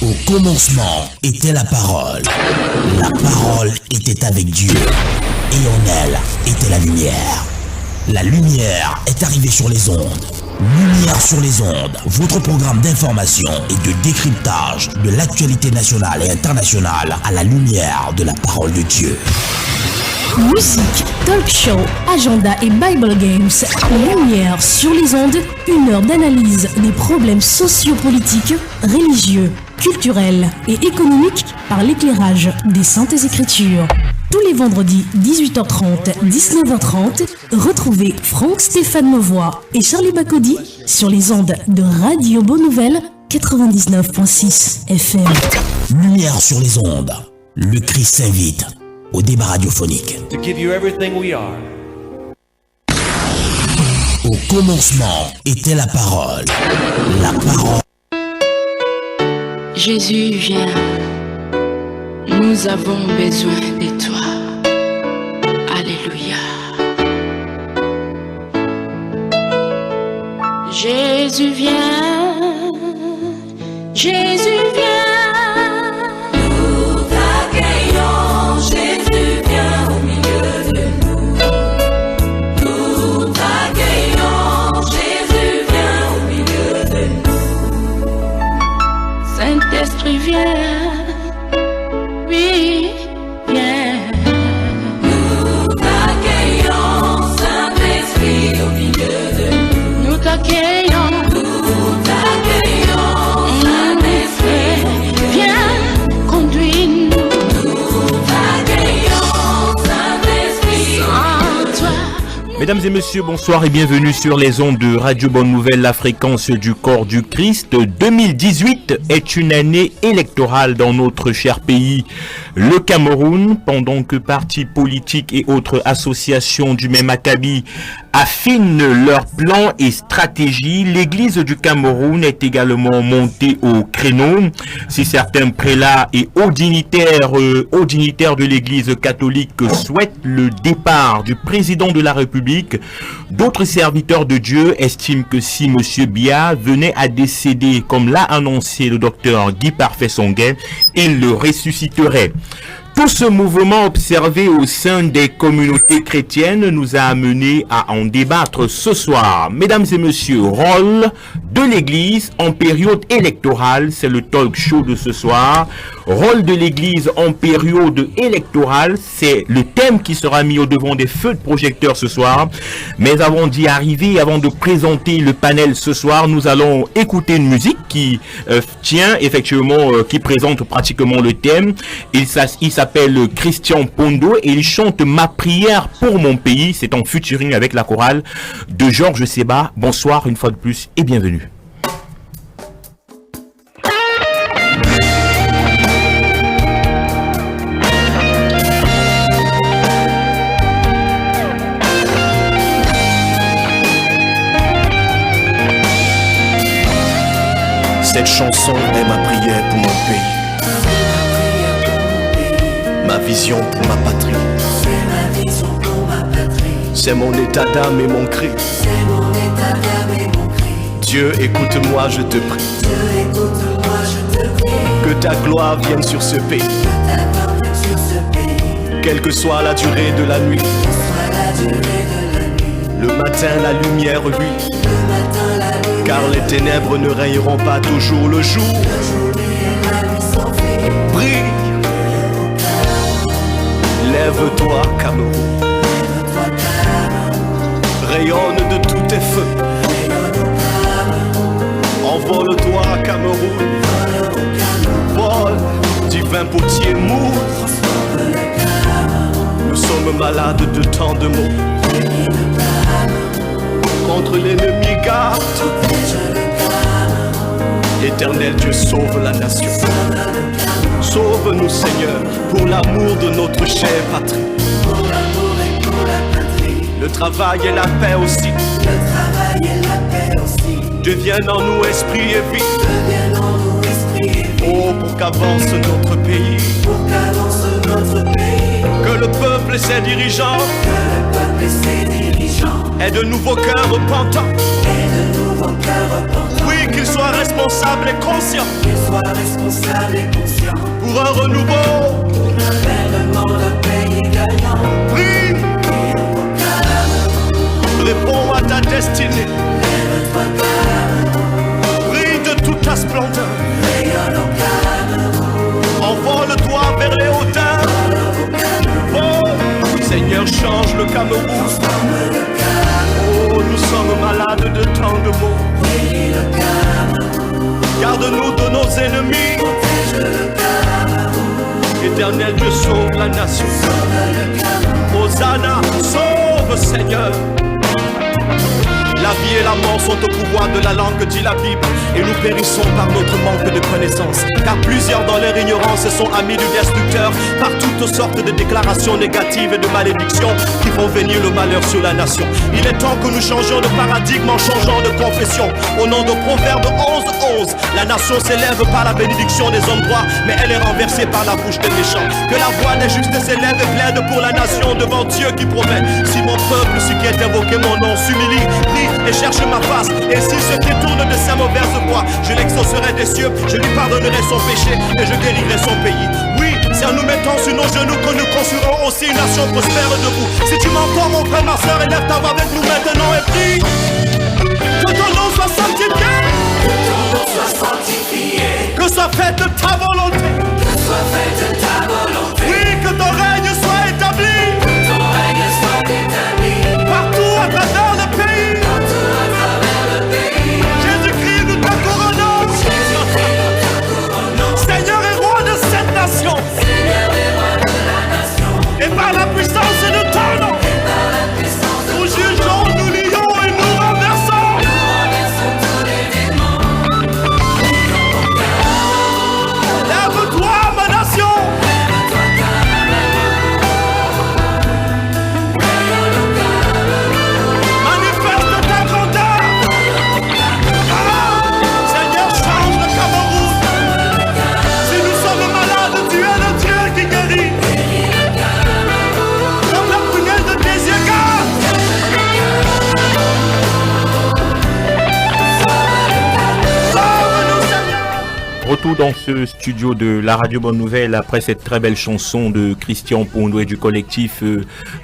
Au commencement était la parole. La parole était avec Dieu. Et en elle était la lumière. La lumière est arrivée sur les ondes. Lumière sur les ondes, votre programme d'information et de décryptage de l'actualité nationale et internationale à la lumière de la parole de Dieu. Musique, talk show, agenda et Bible Games. Lumière sur les ondes, 1 heure d'analyse des problèmes sociopolitiques, religieux, culturels et économiques par l'éclairage des Saintes Écritures. Tous les vendredis 18h30, 19h30, retrouvez Franck Stéphane Mauvois et Charlie Bacody sur les ondes de Radio Bonne Nouvelle 99.6 FM. Lumière sur les ondes, le Christ s'invite au débat radiophonique. To give you everything we are. Au commencement était la parole. La parole. Jésus, viens. Nous avons besoin de toi. Alléluia. Jésus, viens. Jésus, viens. Saint-Esprit, viens, oui, viens. Nous t'accueillons, Saint-Esprit, au milieu de nous. Nous t'accueillons, Saint-Esprit, viens, conduis-nous. nous t'accueillons, Saint-Esprit, En toi. Mesdames et messieurs, bonsoir et bienvenue sur les ondes de Radio Bonne Nouvelle, la fréquence du corps du Christ. 2018 est une année électorale dans notre cher pays, le Cameroun, pendant que partis politiques et autres associations du même acabit affinent leurs plans et stratégies. L'église du Cameroun est également montée au créneau. Si certains prélats et hauts dignitaires de l'église catholique souhaitent le départ du président de la République, d'autres serviteurs de Dieu estiment que si M. Biya venait à décéder, comme l'a annoncé le docteur Guy Parfait-Songuet, il le ressusciterait. Tout ce mouvement observé au sein des communautés chrétiennes nous a amenés à en débattre ce soir. Mesdames et messieurs, rôle de l'Église en période électorale, c'est le talk show de ce soir. Rôle de l'Église en période électorale, c'est le thème qui sera mis au devant des feux de projecteurs ce soir. Mais avant d'y arriver, avant de présenter le panel ce soir, nous allons écouter une musique qui qui présente pratiquement le thème. Il s'appelle Christian Pondo et il chante Ma prière pour mon pays. C'est en featuring avec la chorale de Georges Seba. Bonsoir une fois de plus et bienvenue. Cette chanson est ma prière pour mon pays, ma vision pour ma patrie. C'est mon état d'âme et mon cri. Dieu, écoute-moi, je te prie. Que ta gloire vienne sur ce pays. Quelle que soit la durée de la nuit. Le matin, la lumière brille. Car les ténèbres ne régneront pas toujours le jour. Brille. Lève-toi, Cameroun. Rayonne de tous tes feux. Envole-toi, Cameroun. Vole, divin potier mou. Nous sommes malades de tant de maux. Contre l'ennemi garde. Éternel Dieu, sauve la nation. Sauve-nous, Seigneur, pour l'amour de notre chère patrie. Le travail et la paix aussi. Deviennent en nous esprit et vie. Oh, pour qu'avance notre pays. Que le peuple et ses dirigeants aient de nouveaux cœurs repentants. Oui, Oui, qu'il soit responsable et conscient. Qu'il soit responsable et conscient. Pour un renouveau. Pour l'avènement d'un pays gagnant. Prie. Réponds à ta destinée. Lève-toi Cameroun. Brille de toute ta splendeur. Rayonne au Cameroun. Envole-toi vers les hauteurs. Oh, Seigneur, change le Cameroun. Oh, nous sommes malades de tant de maux. Garde-nous de nos ennemis. Éternel Dieu, sauve la nation. Hosanna, sauve Seigneur. La vie et la mort sont au pouvoir de la langue, dit la Bible, et nous périssons par notre manque de connaissance. Car plusieurs dans leur ignorance sont amis du destructeur, par toutes sortes de déclarations négatives et de malédictions qui font venir le malheur sur la nation. Il est temps que nous changions de paradigme en changeant de confession. Au nom de Proverbe 11:11, la nation s'élève par la bénédiction des hommes droits, mais elle est renversée par la bouche des méchants. Que la voix des justes s'élève et plaide pour la nation devant Dieu qui promet. Si mon peuple, celui qui est invoqué mon nom, s'humilie, prie et cherche ma face, et si se détourne de sa mauvaise voie, je l'exaucerai des cieux, je lui pardonnerai son péché et je guérirai son pays. Oui, c'est en nous mettant sur nos genoux que nous construirons aussi une nation prospère debout. Si tu m'entends mon frère, ma soeur, élève ta voix avec nous maintenant et prie. Que ton nom soit sanctifié. Que ton nom soit sanctifié. Que soit faite ta volonté. Que soit faite ta volonté. Oui, que ton règne soit établi. Que ton règne soit établi. Partout à travers le pays. Partout à travers le pays. Jésus-Christ, nous te couronnons. Jésus-Christ, nous te couronnons. Seigneur et roi de cette nation. Seigneur et roi de la nation. Et par la puissance de ton nom, Et par la puissance de nous ton jugeons, nous lions et nous renversons. Nous renversons tous les démons. Lève-toi, ma nation. Lève-toi Manifeste ta grandeur. Ah, Seigneur, change le Cameroun. Si nous sommes malades, tu es le Dieu qui guérit. Comme la prunelle de tes yeux, garde. Sauve-nous, Seigneur. Retour dans ce studio de la Radio Bonne Nouvelle après cette très belle chanson de Christian Pondo et du collectif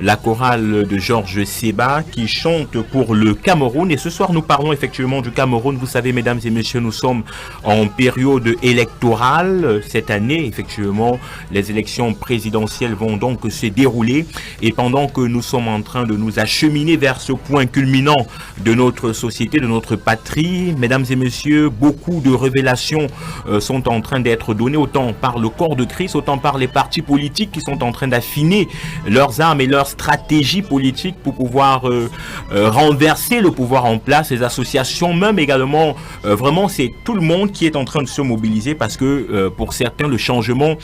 La Chorale de Georges Seba qui chante pour le Cameroun. Et ce soir, nous parlons effectivement du Cameroun. Vous savez, mesdames et messieurs, nous sommes en période électorale. Cette année, effectivement, les élections présidentielles vont donc se dérouler. Et pendant que nous sommes en train de nous acheminer vers ce point culminant de notre société, de notre patrie, mesdames et messieurs, beaucoup de révélations sont en train d'être données autant par le corps de Christ, autant par les partis politiques qui sont en train d'affiner leurs armes et leurs stratégies politiques pour pouvoir renverser le pouvoir en place, les associations même également, vraiment c'est tout le monde qui est en train de se mobiliser parce que pour certains le changement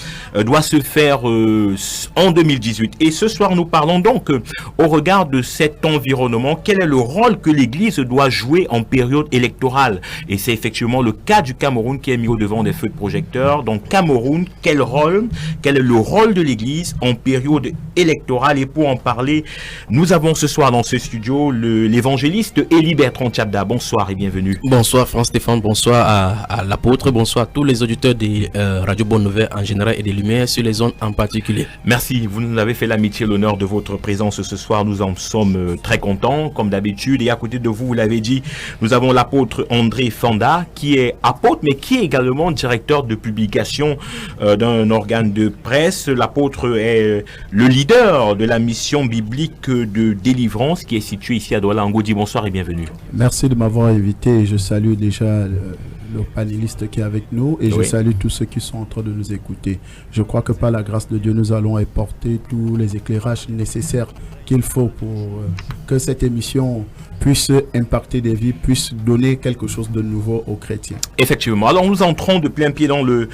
doit se faire en 2018. Et ce soir nous parlons donc au regard de cet environnement, quel est le rôle que l'Église doit jouer en période électorale. Et c'est effectivement le cas du Cameroun qui est mis au devant des feux de projecteurs. Donc Cameroun, quel est le rôle de l'Église en période électorale? Et pour en parler, nous avons ce soir dans ce studio l'évangéliste Élie Bertrand Tchabda. Bonsoir et bienvenue. Bonsoir Franck-Stéphane, bonsoir à l'apôtre, bonsoir à tous les auditeurs des Radio Bonne Nouvelle en général et des Lumières sur les zones en particulier. Merci, vous nous avez fait l'amitié et l'honneur de votre présence ce soir. Nous en sommes très contents comme d'habitude. Et à côté de vous, vous l'avez dit, nous avons l'apôtre André Fanda qui est apôtre mais qui est également directeur de publication d'un organe de presse. L'apôtre est le leader de la mission biblique de délivrance qui est située ici à Douala. Ngodi, bonsoir et bienvenue. Merci de m'avoir invité. Je salue déjà le panéliste qui est avec nous et je salue tous ceux qui sont en train de nous écouter. Je crois que par la grâce de Dieu, nous allons apporter tous les éclairages nécessaires qu'il faut pour que cette émission puisse impacter des vies, puisse donner quelque chose de nouveau aux chrétiens. Effectivement. Alors nous entrons de plein pied dans le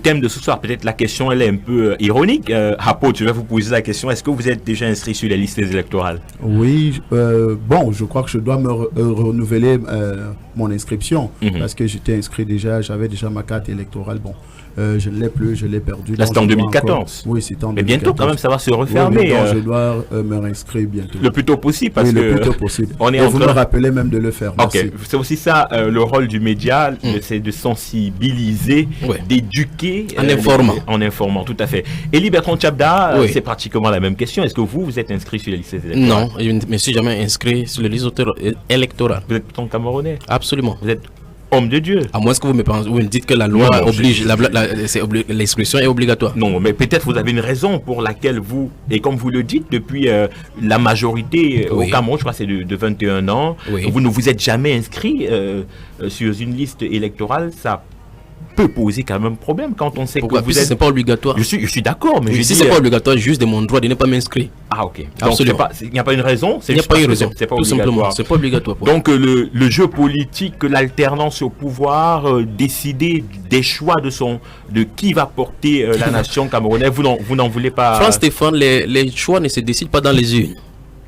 thème de ce soir. Peut-être la question elle est un peu ironique. Apôtre, je vais vous poser la question. Est-ce que vous êtes déjà inscrit sur les listes électorales? Oui. Bon, je crois que je dois me renouveler mon inscription parce que j'étais j'étais inscrit déjà, j'avais déjà ma carte électorale. Bon, je ne l'ai plus, je l'ai perdu. Là, c'était en 2014. Oui, c'était en 2014. Mais bientôt, quand même, ça va se refermer. Oui, je dois me réinscrire bientôt. Le plus tôt possible, parce que... le plus tôt possible. On est et vous me rappelez même de le faire. Merci. Ok, c'est aussi ça, le rôle du média, c'est de sensibiliser, d'éduquer. En informant, tout à fait. Elie Bertrand Tchabda, c'est pratiquement la même question. Est-ce que vous êtes inscrit sur les listes électorales? Non, je ne me suis jamais inscrit sur les listes électorales. Vous êtes pourtant Camerounais? Absolument. Vous êtes homme de Dieu. À moins que vous me dites que la loi oblige, l'exclusion est obligatoire. Non, mais peut-être vous avez une raison pour laquelle vous, et comme vous le dites, depuis la majorité au Cameroun, je crois que c'est de 21 ans, vous ne vous êtes jamais inscrit sur une liste électorale, ça peut poser quand même problème quand on sait que vous êtes... c'est pas obligatoire. Je suis d'accord, mais si c'est pas obligatoire, juste de mon droit de ne pas m'inscrire. Ah, ok. Absolument. Donc il n'y a pas une raison. Il n'y a pas une raison. C'est pas tout simplement. C'est pas obligatoire. Donc le jeu politique, l'alternance au pouvoir, décider des choix de qui va porter la nation camerounaise, vous n'en voulez pas. Franck Stéphane, les choix ne se décident pas dans les urnes.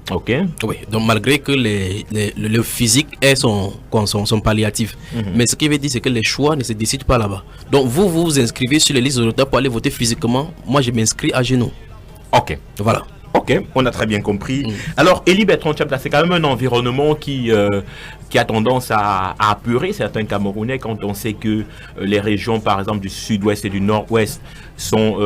Ok. Oui, donc malgré que le physique est son palliatif. Mais ce qui veut dire, c'est que les choix ne se décident pas là-bas. Donc vous inscrivez sur les listes électorales pour aller voter physiquement. Moi, je m'inscris à genoux. Ok. Voilà. Ok, on a très bien compris. Alors, Elie Bertrand Tchabda, c'est quand même un environnement qui a tendance à apurer certains Camerounais quand on sait que les régions, par exemple, du sud-ouest et du nord-ouest sont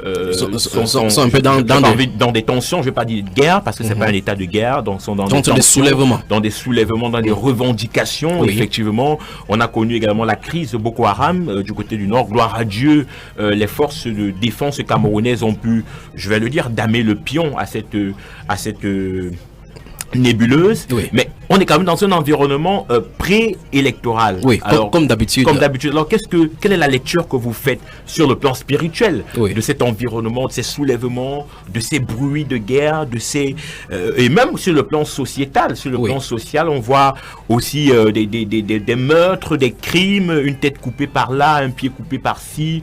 un peu dans des tensions, je ne vais pas dire guerre, parce que ce n'est pas un état de guerre, donc sont dans des soulèvements, dans des revendications. Effectivement, on a connu également la crise de Boko Haram du côté du nord. Gloire à Dieu, les forces de défense camerounaises ont pu, je vais le dire, damer le pion à cette nébuleuse, mais on est quand même dans un environnement pré-électoral. Oui, alors, comme d'habitude. Alors, quelle est la lecture que vous faites sur le plan spirituel de cet environnement, de ces soulèvements, de ces bruits de guerre, et même sur le plan sociétal, plan social, on voit aussi des meurtres, des crimes, une tête coupée par là, un pied coupé par-ci.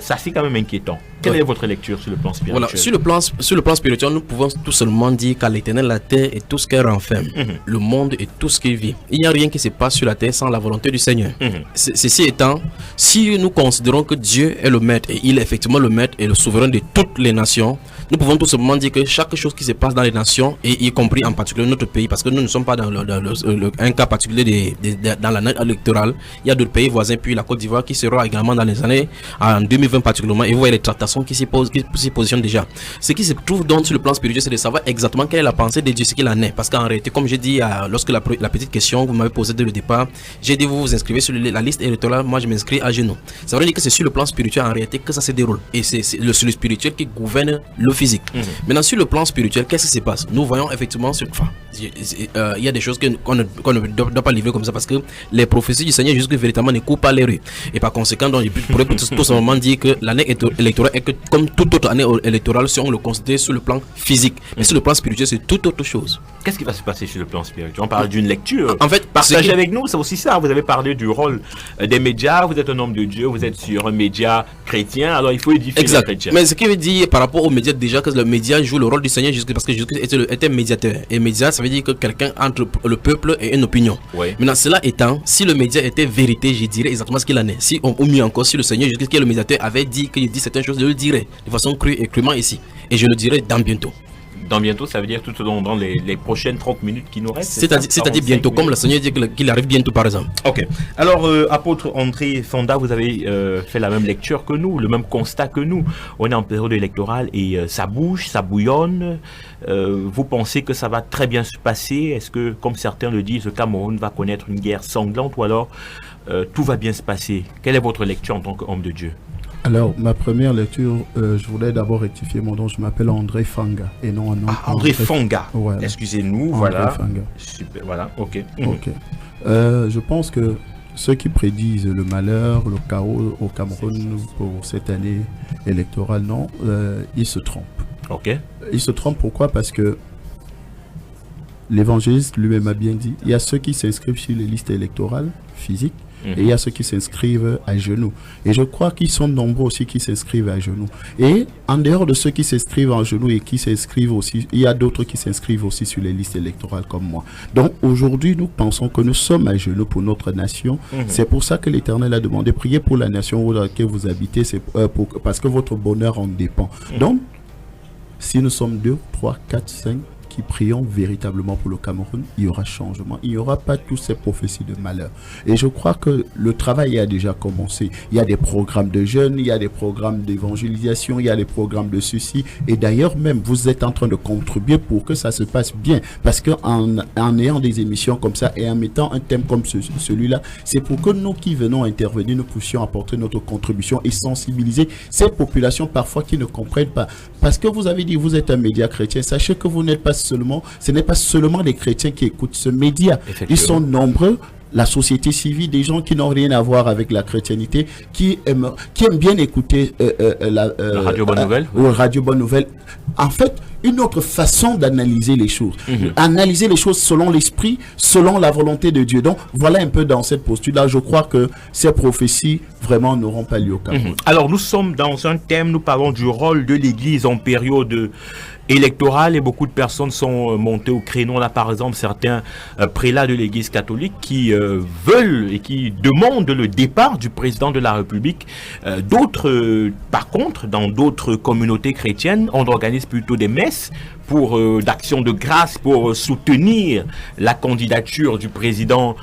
Ça, c'est quand même inquiétant. Quelle est votre lecture sur le plan spirituel? Voilà, sur le plan spirituel, nous pouvons tout seulement dire qu'à l'Éternel, la terre et tout ce qu'elle renferme, le monde et tout ce qu'il vit. Il n'y a rien qui se passe sur la terre sans la volonté du Seigneur. Ceci étant, si nous considérons que Dieu est le maître, et il est effectivement le maître et le souverain de toutes les nations, nous pouvons tout simplement dire que chaque chose qui se passe dans les nations, et y compris en particulier notre pays, parce que nous ne sommes pas dans un cas particulier dans l'année électorale, il y a d'autres pays voisins, puis la Côte d'Ivoire qui sera également dans les années, en 2020 particulièrement, et vous voyez les tractations qui s'y positionnent déjà. Ce qui se trouve donc sur le plan spirituel, c'est de savoir exactement quelle est la pensée de Dieu, ce qu'il en est. Parce qu'en réalité, comme j'ai dit, lorsque la petite question que vous m'avez posée dès le départ, j'ai dit vous vous inscrivez sur la liste électorale, moi je m'inscris à genoux. Ça veut dire que c'est sur le plan spirituel en réalité que ça se déroule. Et c'est le spirituel qui gouverne le physique. Maintenant, sur le plan spirituel, qu'est-ce qui se passe? Nous voyons effectivement, il y a des choses qu'on ne doit pas livrer comme ça parce que les prophéties du Seigneur jusque véritablement ne courent pas les rues. Et par conséquent, donc, je pourrais tout simplement dire que l'année électorale est que, comme toute autre année électorale, si on le considère sur le plan physique. Mais sur le plan spirituel, c'est toute autre chose. Qu'est-ce qui va se passer sur le plan spirituel? On parle d'une lecture. En fait, partagez avec nous, c'est aussi ça. Vous avez parlé du rôle des médias. Vous êtes un homme de Dieu, vous êtes sur un média chrétien, alors il faut édifier les chrétiens. Mais ce qui veut dire par rapport aux médias, déjà que le média joue le rôle du Seigneur parce que Jésus était médiateur. Et média, ça veut dire que quelqu'un entre le peuple et une opinion. Maintenant, cela étant, si le média était vérité, je dirais exactement ce qu'il en est. Si ou mieux encore, si le Seigneur Jésus, qui est le médiateur, avait dit qu'il dit certaines choses, je le dirais de façon crue et crûment ici. Et je le dirai dans bientôt. Dans bientôt, ça veut dire tout dans les prochaines 30 minutes qui nous restent. C'est-à-dire bientôt, comme le Seigneur dit qu'il arrive bientôt, par exemple. Ok. Alors, apôtre André Fonda, vous avez fait la même lecture que nous, le même constat que nous. On est en période électorale et ça bouge, ça bouillonne. Vous pensez que ça va très bien se passer? Est-ce que, comme certains le disent, le Cameroun va connaître une guerre sanglante ou alors tout va bien se passer? Quelle est votre lecture en tant qu'homme de Dieu? Alors, ma première lecture, je voulais d'abord rectifier mon nom. Je m'appelle André Fanga et non un nom. André Fanga. Voilà. Excusez-nous. André voilà. Fanga. Super. Voilà. Ok. Ok. Je pense que ceux qui prédisent le malheur, le chaos au Cameroun pour cette année électorale, non, ils se trompent. Ok. Ils se trompent pourquoi? Parce que l'évangéliste lui-même a bien dit, il y a ceux qui s'inscrivent sur les listes électorales physiques Et il y a ceux qui s'inscrivent à genoux. Et je crois qu'ils sont nombreux aussi qui s'inscrivent à genoux. Et en dehors de ceux qui s'inscrivent à genoux et qui s'inscrivent aussi, il y a d'autres qui s'inscrivent aussi sur les listes électorales comme moi. Donc aujourd'hui, nous pensons que nous sommes à genoux pour notre nation. C'est pour ça que l'Éternel a demandé, priez pour la nation dans laquelle vous habitez, parce que votre bonheur en dépend. Donc, si nous sommes 2, 3, 4, 5 qui prions véritablement pour le Cameroun, il y aura changement. Il n'y aura pas toutes ces prophéties de malheur. Et je crois que le travail a déjà commencé. Il y a des programmes de jeunes, il y a des programmes d'évangélisation, il y a des programmes de ceci. Et d'ailleurs, même, vous êtes en train de contribuer pour que ça se passe bien. Parce qu'en ayant des émissions comme ça et en mettant un thème comme celui-là, c'est pour que nous qui venons intervenir, nous puissions apporter notre contribution et sensibiliser ces populations parfois qui ne comprennent pas. Parce que vous avez dit, vous êtes un média chrétien. Sachez que vous n'êtes pas ce n'est pas seulement les chrétiens qui écoutent ce média. Ils sont nombreux. La société civile, des gens qui n'ont rien à voir avec la chrétienité, qui aiment bien écouter la Radio Bonne Nouvelle. Radio Bonne Nouvelle. En fait, une autre façon d'analyser les choses. Analyser les choses selon l'esprit, selon la volonté de Dieu. Donc, voilà un peu dans cette posture-là. Je crois que ces prophéties, vraiment, n'auront pas lieu au Cameroun. Alors, nous sommes dans un thème, nous parlons du rôle de l'Église en période électorale et beaucoup de personnes sont montées au créneau. On a par exemple certains prélats de l'Église catholique qui veulent et qui demandent le départ du président de la République. D'autres, par contre, dans d'autres communautés chrétiennes, on organise plutôt des messes pour d'action de grâce pour soutenir la candidature du président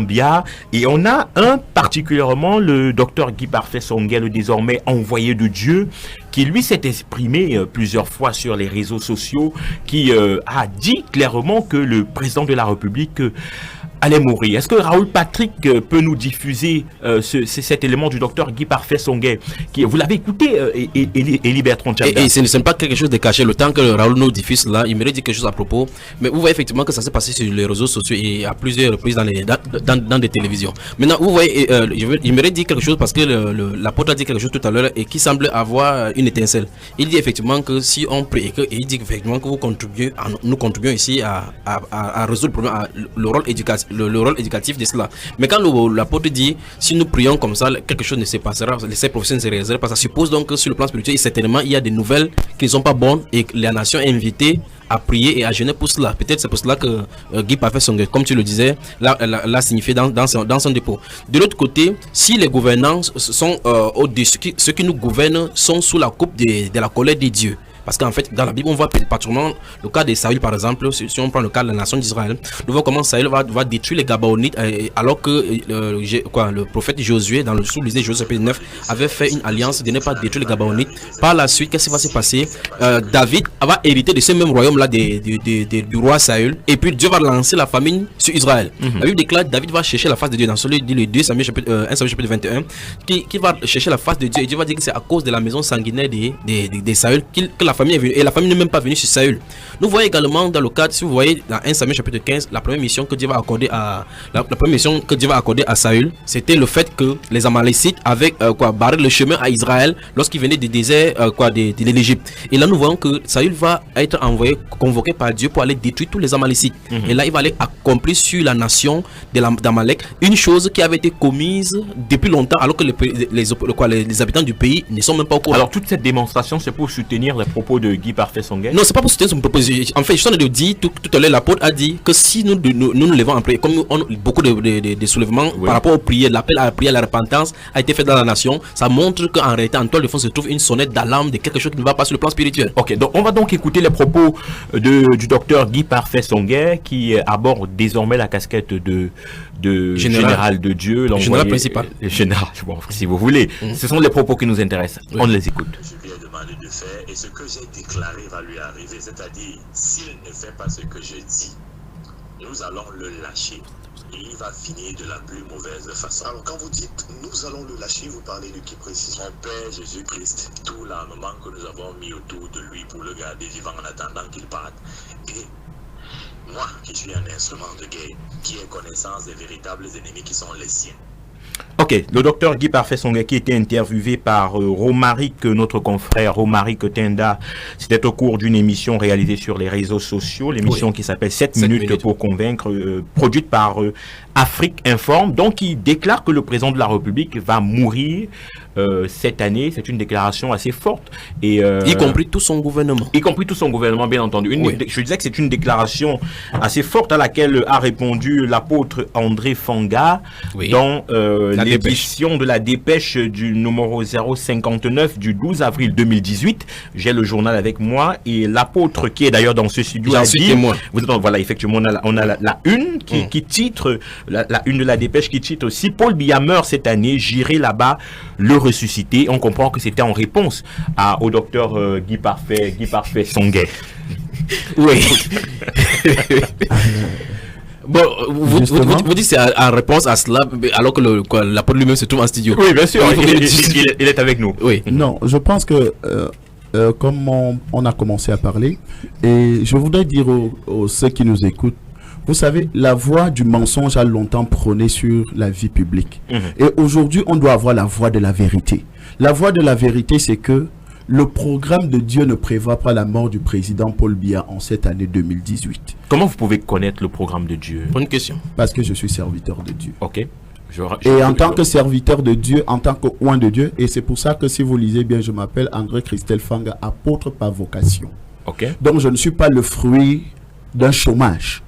Biya. Et on a particulièrement le docteur Guy Parfait Songhai, le désormais envoyé de Dieu, qui lui s'est exprimé plusieurs fois sur les réseaux sociaux, qui a dit clairement que le président de la République allait mourir. Est-ce que Raoul Patrick peut nous diffuser cet élément du docteur Guy Parfait Songhai vous l'avez écouté, Élie Bertrand Tchanga? Et ce n'est pas quelque chose de caché. Le temps que Raoul nous diffuse là, il maimerait dire quelque chose à propos. Mais vous voyez effectivement que ça s'est passé sur les réseaux sociaux et à plusieurs reprises dans des télévisions. Maintenant, vous voyez, il maimerait dire quelque chose parce que l'apôtre a dit quelque chose tout à l'heure et qui semble avoir une étincelle. Il dit effectivement que si on prie et il dit effectivement que nous contribuons ici à résoudre le problème, le rôle éducatif de cela. Mais quand l'apôtre dit si nous prions comme ça, quelque chose ne se passera, ces prophéties ne se réaliseront pas. Ça suppose donc que sur le plan spirituel, certainement il y a des nouvelles qui ne sont pas bonnes et que la nation est invitée à prier et à jeûner pour cela. Peut-être c'est pour cela que Guy Parfait Songhai, comme tu le disais, l'a signifié dans son dépôt. De l'autre côté, si les gouvernants sont au-dessus, ceux qui nous gouvernent sont sous la coupe de la colère des dieux. Parce qu'en fait, dans la Bible, on voit particulièrement le cas de Saül, par exemple. Si on prend le cas de la nation d'Israël, nous voyons comment Saül va détruire les Gabaonites, alors que le prophète Josué, sous l'Église Josué chapitre 9, avait fait une alliance de ne pas détruire les Gabaonites. Par la suite, qu'est-ce qui va se passer? David va hériter de ce même royaume-là du roi Saül, et puis Dieu va lancer la famine sur Israël. La Bible déclare David va chercher la face de Dieu dans celui dit le 1 Samuel chapitre 21, qui va chercher la face de Dieu, et Dieu va dire que c'est à cause de la maison sanguinaire de Saül que la famille est venue, et la famille n'est même pas venue sur Saül. Nous voyons également dans le cadre, si vous voyez dans 1 Samuel chapitre 15, la première mission que Dieu va accorder à Saül, c'était le fait que les Amalécites avaient barré le chemin à Israël lorsqu'il venait du désert de l'Égypte. Et là nous voyons que Saül va être convoqué par Dieu pour aller détruire tous les Amalécites. Et là il va aller accomplir sur la nation d'Amalek une chose qui avait été commise depuis longtemps, alors que les habitants du pays ne sont même pas au courant. Alors toute cette démonstration, c'est pour soutenir les propos de Guy Parfait Songhai? Non, c'est pas pour soutenir son propos. En fait, je suis en train de dire tout à l'heure, l'apôtre a dit que si nous levons en prière, comme beaucoup de soulèvements par rapport aux prières, l'appel à la prière, à la repentance a été fait dans la nation, ça montre qu'en réalité, en toile de fond se trouve une sonnette d'alarme de quelque chose qui ne va pas sur le plan spirituel. Ok, donc on va donc écouter les propos du docteur Guy Parfait Songhai qui aborde désormais la casquette de général de Dieu, général principal. Général, bon, si vous voulez. Ce sont les propos qui nous intéressent. On les écoute. Je lui ai demandé de faire et ce que j'ai déclaré va lui arriver. C'est-à-dire, s'il ne fait pas ce que je dis, nous allons le lâcher. Et il va finir de la plus mauvaise façon. Alors quand vous dites nous allons le lâcher, vous parlez de qui précisément? Mon Père Jésus-Christ, tout l'armement que nous avons mis autour de lui pour le garder vivant en attendant qu'il parte. Et moi qui suis un instrument de guerre, qui ai connaissance des véritables ennemis qui sont les siens. Ok, le docteur Guy Parfait Songhé qui était interviewé par Romaric, notre confrère Romaric Tenda. C'était au cours d'une émission réalisée sur les réseaux sociaux, l'émission qui s'appelle 7 minutes pour convaincre, produite par Afrique Informe. Donc il déclare que le président de la République va mourir cette année. C'est une déclaration assez forte. Et, y compris tout son gouvernement. Y compris tout son gouvernement, bien entendu. Je disais que c'est une déclaration assez forte à laquelle a répondu l'apôtre André Fanga dans l'édition de la dépêche du numéro 059 du 12 avril 2018. J'ai le journal avec moi et l'apôtre qui est d'ailleurs dans ce studio a dit, voilà, effectivement, on a la une qui titre, la une de la dépêche qui titre aussi Paul Biya meurt cette année, j'irai là-bas le ressusciter. On comprend que c'était en réponse au docteur Guy Parfait Songhé. Oui. Bon, vous dites que c'est en réponse à cela, alors que l'apôtre lui-même se trouve en studio. Oui, bien sûr, il est avec nous. Oui. Non, je pense que comme on a commencé à parler, et je voudrais dire aux ceux qui nous écoutent, vous savez, la voix du mensonge a longtemps prôné sur la vie publique. Et aujourd'hui, on doit avoir la voix de la vérité. La voix de la vérité, c'est que le programme de Dieu ne prévoit pas la mort du président Paul Biya en cette année 2018. Comment vous pouvez connaître le programme de Dieu? Bonne question. Parce que je suis serviteur de Dieu. Ok. Et en tant que serviteur de Dieu, en tant que oint de Dieu, et c'est pour ça que si vous lisez bien, je m'appelle André Christelle Fanga, apôtre par vocation. Ok. Donc je ne suis pas le fruit d'un chômage.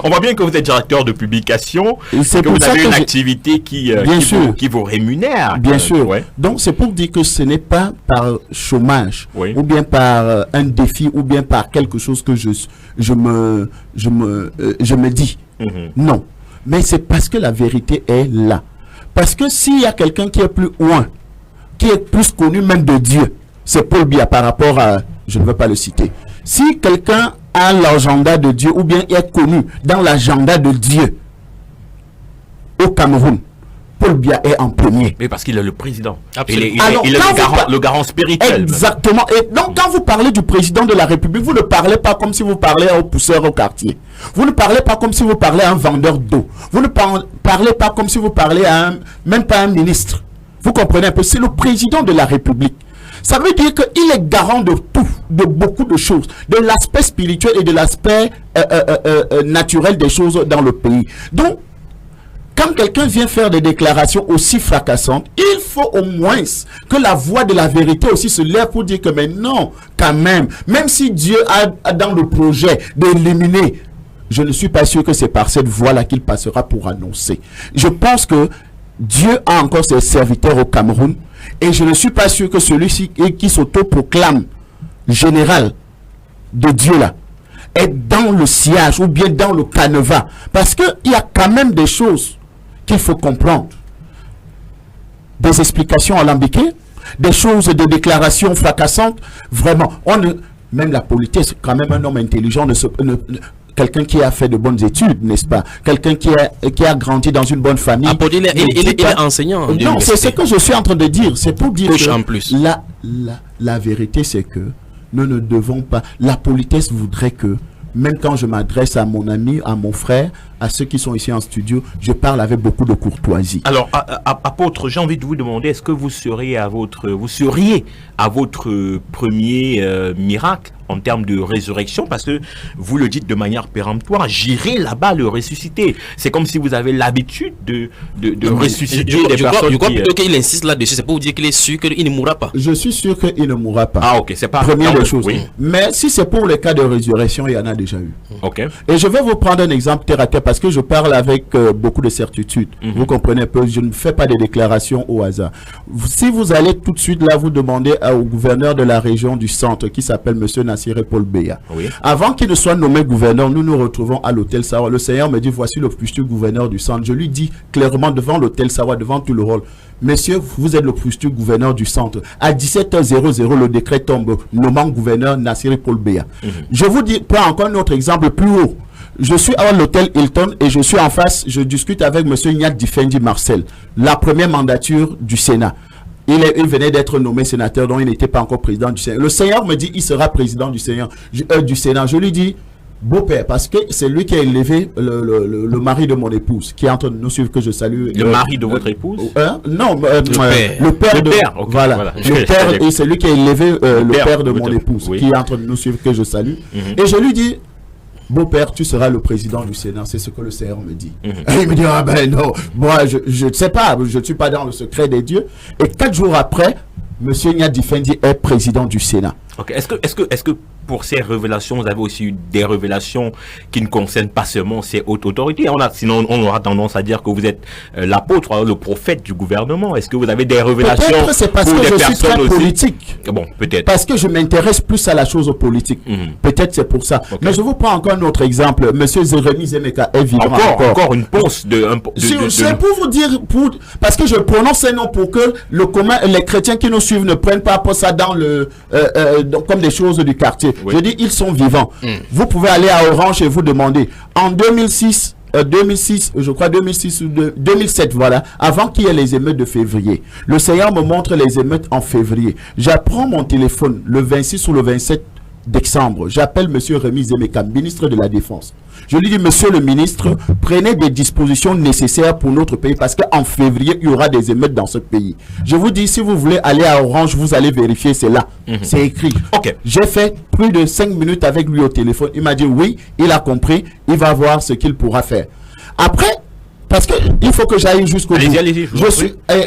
On voit bien que vous êtes directeur de publication, c'est que pour vous ça avez que une activité qui vous rémunère. Bien sûr. Ouais. Donc c'est pour dire que ce n'est pas par chômage, ou bien par un défi, ou bien par quelque chose que je me dis. Non. Mais c'est parce que la vérité est là. Parce que s'il y a quelqu'un qui est plus loin, qui est plus connu même de Dieu, c'est Paul Biya par rapport à... Je ne veux pas le citer. Si quelqu'un a l'agenda de Dieu ou bien est connu dans l'agenda de Dieu au Cameroun, Paul Biya est en premier. Mais parce qu'il est le président. Il est le garant spirituel. Exactement. Et donc quand vous parlez du président de la République, vous ne parlez pas comme si vous parlez au pousseur au quartier. Vous ne parlez pas comme si vous parlez à un vendeur d'eau. Vous ne parlez pas comme si vous parlez à même pas un ministre. Vous comprenez un peu? C'est le président de la République. Ça veut dire qu'il est garant de tout, de beaucoup de choses, de l'aspect spirituel et de l'aspect naturel des choses dans le pays. Donc, quand quelqu'un vient faire des déclarations aussi fracassantes, il faut au moins que la voix de la vérité aussi se lève pour dire que mais non, quand même si Dieu a dans le projet d'éliminer, je ne suis pas sûr que c'est par cette voie-là qu'il passera pour annoncer. Je pense que Dieu a encore ses serviteurs au Cameroun. Et je ne suis pas sûr que celui-ci qui s'auto-proclame général de Dieu là est dans le sillage ou bien dans le canevas. Parce qu'il y a quand même des choses qu'il faut comprendre. Des explications alambiquées, des choses, des déclarations fracassantes. Vraiment, même la politique, quand même un homme intelligent quelqu'un qui a fait de bonnes études, n'est-ce pas? Quelqu'un qui a grandi dans une bonne famille. Il est enseignant. Non, c'est ce que je suis en train de dire. C'est pour dire que en plus. La vérité, c'est que nous ne devons pas... La politesse voudrait que, même quand je m'adresse à mon ami, à mon frère, à ceux qui sont ici en studio, je parle avec beaucoup de courtoisie. Alors, apôtre, j'ai envie de vous demander, est-ce que vous seriez à votre premier miracle en termes de résurrection, parce que vous le dites de manière péremptoire, j'irai là-bas le ressusciter. C'est comme si vous avez l'habitude de ressusciter des personnes. Je crois plutôt qu'il insiste là-dessus, c'est pour vous dire qu'il est sûr qu'il ne mourra pas. Je suis sûr qu'il ne mourra pas. Ah ok, c'est pas première des choses. Oui. Mais si c'est pour les cas de résurrection, il y en a déjà eu. Ok. Et je vais vous prendre un exemple terre à terre parce que je parle avec beaucoup de certitude. Vous comprenez un peu, je ne fais pas des déclarations au hasard. Si vous allez tout de suite là, vous demandez au gouverneur de la région du centre qui s'appelle Monsieur Nassiré Paul Biya. Oui. Avant qu'il ne soit nommé gouverneur, nous nous retrouvons à l'hôtel Sawa. Le Seigneur me dit, voici le futur gouverneur du centre. Je lui dis clairement devant l'hôtel Sawa, devant tout le rôle, messieurs, vous êtes le futur gouverneur du centre. À 17h00, le décret tombe, nommant gouverneur Nassiré Paul Biya. Je vous dis, prends encore un autre exemple plus haut. Je suis à l'hôtel Hilton et je suis en face, je discute avec monsieur Ignat Difendi Marcel, la première mandature du Sénat. Il venait d'être nommé sénateur, donc il n'était pas encore président du Sénat. Le Seigneur me dit, il sera président du Sénat. Je lui dis, Beau-père, parce que c'est lui qui a élevé le mari de mon épouse, qui est en train de nous suivre, que je salue. Le mari de votre épouse? Non, le père de... père, okay, voilà. Le père, et c'est lui qui a élevé le père de mon épouse, qui est en train de nous suivre, que je salue. Et je lui dis, beau-père, tu seras le président du Sénat, c'est ce que le Seigneur me dit. Et il me dit, ah ben non, moi je ne sais pas, je ne suis pas dans le secret des dieux. Et 4 jours après, Monsieur Nyadi Fendi est président du Sénat. Ok. Est-ce que pour ces révélations, vous avez aussi eu des révélations qui ne concernent pas seulement ces hautes autorités? Sinon, on aura tendance à dire que vous êtes l'apôtre, le prophète du gouvernement. Est-ce que vous avez des révélations? Peut-être c'est parce que je suis très politique. Bon, peut-être. Parce que je m'intéresse plus à la chose politique. Peut-être c'est pour ça. Okay. Mais je vous prends encore un autre exemple. Monsieur Jérémy Zemeka est vivant encore une ponce c'est pour vous dire, parce que je prononce ces noms pour que les chrétiens qui nous suivent ne prennent pas ça dans comme des choses du quartier. Oui. Je dis, ils sont vivants. Vous pouvez aller à Orange et vous demander. En 2006, je crois 2006 ou 2007, voilà, avant qu'il y ait les émeutes de février. Le Seigneur me montre les émeutes en février. J'apprends mon téléphone le 26 ou le 27 décembre. J'appelle monsieur Rémi Zemeka, ministre de la Défense. Je lui dis, monsieur le ministre, prenez des dispositions nécessaires pour notre pays parce qu'en février, il y aura des émeutes dans ce pays. Je vous dis, si vous voulez aller à Orange, vous allez vérifier, c'est là. C'est écrit. Okay. J'ai fait plus de 5 minutes avec lui au téléphone. Il m'a dit, oui, il a compris, il va voir ce qu'il pourra faire. Après, parce qu'il faut que j'aille jusqu'au bout.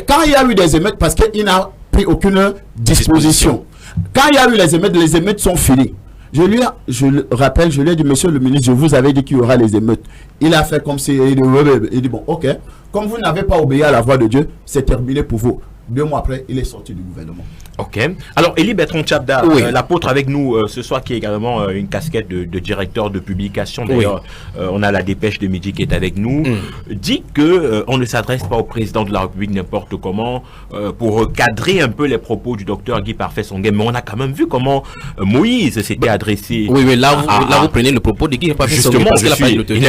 Quand il y a eu des émeutes, parce qu'il n'a pris aucune disposition. Quand il y a eu les émeutes sont finies. Je lui ai dit, monsieur le ministre, je vous avais dit qu'il y aura les émeutes. Il a fait comme si, il dit, bon, ok, comme vous n'avez pas obéi à la voix de Dieu, c'est terminé pour vous. 2 mois après, il est sorti du gouvernement. Ok. Alors, Élie Bertrand Tchabda, l'apôtre avec nous ce soir, qui est également une casquette de directeur de publication. D'ailleurs, on a la dépêche de midi qui est avec nous. Dit que on ne s'adresse pas au président de la République n'importe comment pour recadrer un peu les propos du docteur Guy Parfait Songhai. Mais on a quand même vu comment Moïse s'était adressé. Oui, là, vous prenez le propos de Guy Parfait Songhai. Il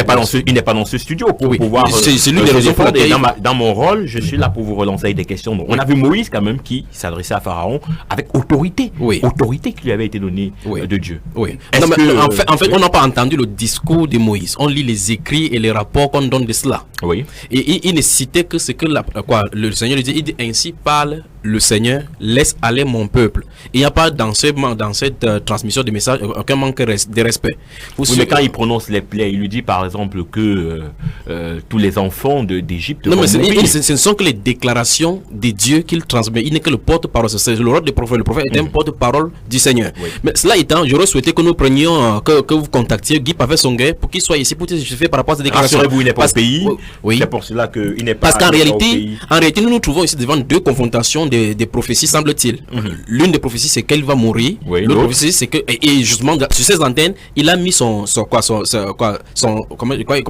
n'est pas dans ce studio pour pouvoir. C'est l'une des raisons pour lesquelles. Dans mon rôle, je suis là pour vous relancer avec des questions. Donc, on a vu Moïse quand même qui s'adressait à Pharaon avec autorité, autorité qui lui avait été donnée de Dieu. Oui. Non, mais en fait, on n'a pas entendu le discours de Moïse. On lit les écrits et les rapports qu'on donne de cela. Oui. Et il ne citait que ce que le Seigneur lui dit. Il dit, ainsi parle le Seigneur, laisse aller mon peuple. Il n'y a pas dans cette transmission de messages aucun manque de respect. Mais quand il prononce les plaies, il lui dit par exemple que tous les enfants d'Égypte. Non, mais ce ne sont que les déclarations de Dieu qu'il transmet. Il n'est que le porte-parole. C'est le rôle du prophète. Le prophète est un porte-parole du Seigneur. Mais cela étant, j'aurais souhaité que nous prenions, que vous contactiez Guy Parfait Songhai pour qu'il soit ici pour justifier par rapport à ces déclarations. Rassurez-vous, il n'est pas au pays. C'est pour cela qu'il n'est pas. Parce qu'en réalité, nous nous trouvons ici devant 2 confrontations des prophéties, semble-t-il. L'une des prophéties, c'est qu'elle va mourir. L'autre prophétie, c'est que, et justement, sur ses antennes, il a mis comment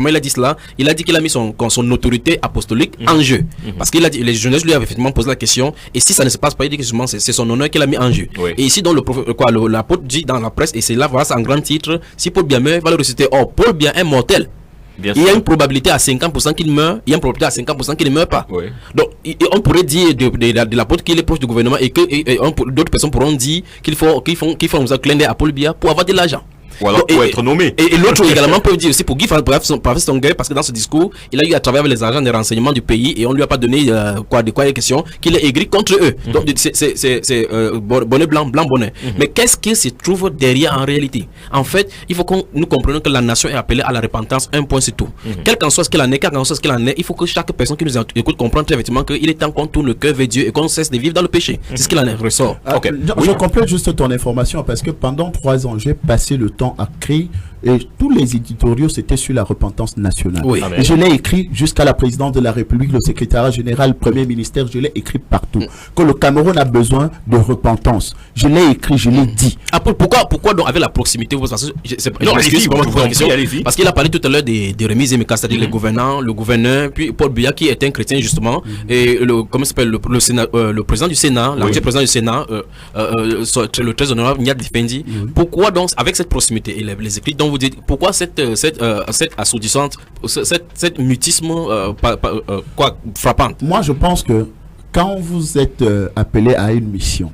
il a dit cela? Il a dit qu'il a mis son autorité apostolique en jeu. Parce qu'il a dit, les journalistes lui avaient effectivement posé la question, et si ça ne se passe pas, il dit que justement, c'est son honneur qu'il a mis en jeu. Et ici, donc, l'apôtre dit dans la presse, et c'est là, voilà, c'est en grand titre, si Paul Biya meurt, va le ressusciter. Or, Paul Biya est mortel. Il y a une probabilité à 50% qu'il meurt, il y a une probabilité à 50% qu'il ne meurt pas. Donc, on pourrait dire de l'apôtre qu'il est proche du gouvernement et que d'autres personnes pourront dire qu'ils font un clin d'œil à Paul Biya pour avoir de l'argent. Ou alors pour être nommé. Et l'autre également peut dire aussi pour Guy Parfait Songhai, parce que dans ce discours, il a eu à travailler avec les agents des renseignements du pays et on lui a pas donné de quoi il est question, qu'il est aigri contre eux. Donc c'est bonnet blanc bonnet. Mais qu'est-ce qui se trouve derrière en réalité? En fait, il faut que nous comprenions que la nation est appelée à la repentance, un point c'est tout. Quel qu'en soit ce qu'il en est, il faut que chaque personne qui nous écoute comprenne très effectivement qu'il est temps qu'on tourne le cœur vers Dieu et qu'on cesse de vivre dans le péché. C'est ce qu'il en ressort. Je complète juste ton information parce que pendant 3 ans, j'ai passé le temps à créer et tous les éditoriaux c'était sur la repentance nationale. Et je l'ai écrit jusqu'à la présidence de la République, le secrétariat général, le premier ministère, je l'ai écrit partout. Que le Cameroun a besoin de repentance. Je l'ai écrit, je l'ai dit. Pourquoi donc avec la proximité parce qu'il a parlé tout à l'heure des remises et c'est-à-dire les gouvernants, le gouverneur, puis Paul Biya qui est un chrétien justement, et le président du Sénat, l'ancien président du Sénat, le très honorable Nyadi Fendi. Pourquoi donc avec cette proximité et les écrits dont vous dites, pourquoi cette assourdissante, cette mutisme frappante? Moi je pense que quand vous êtes appelé à une mission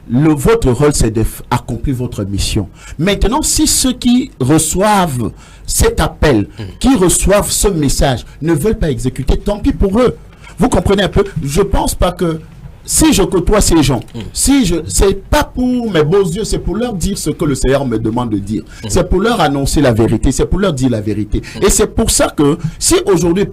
votre rôle, c'est d'accomplir votre mission. Maintenant, si ceux qui reçoivent cet appel, qui reçoivent ce message, ne veulent pas exécuter, tant pis pour eux. Vous comprenez un peu? Je pense pas que si je côtoie ces gens, c'est pas pour mes beaux yeux, c'est pour leur dire ce que le Seigneur me demande de dire. C'est pour leur annoncer la vérité, c'est pour leur dire la vérité. Et c'est pour ça que si aujourd'hui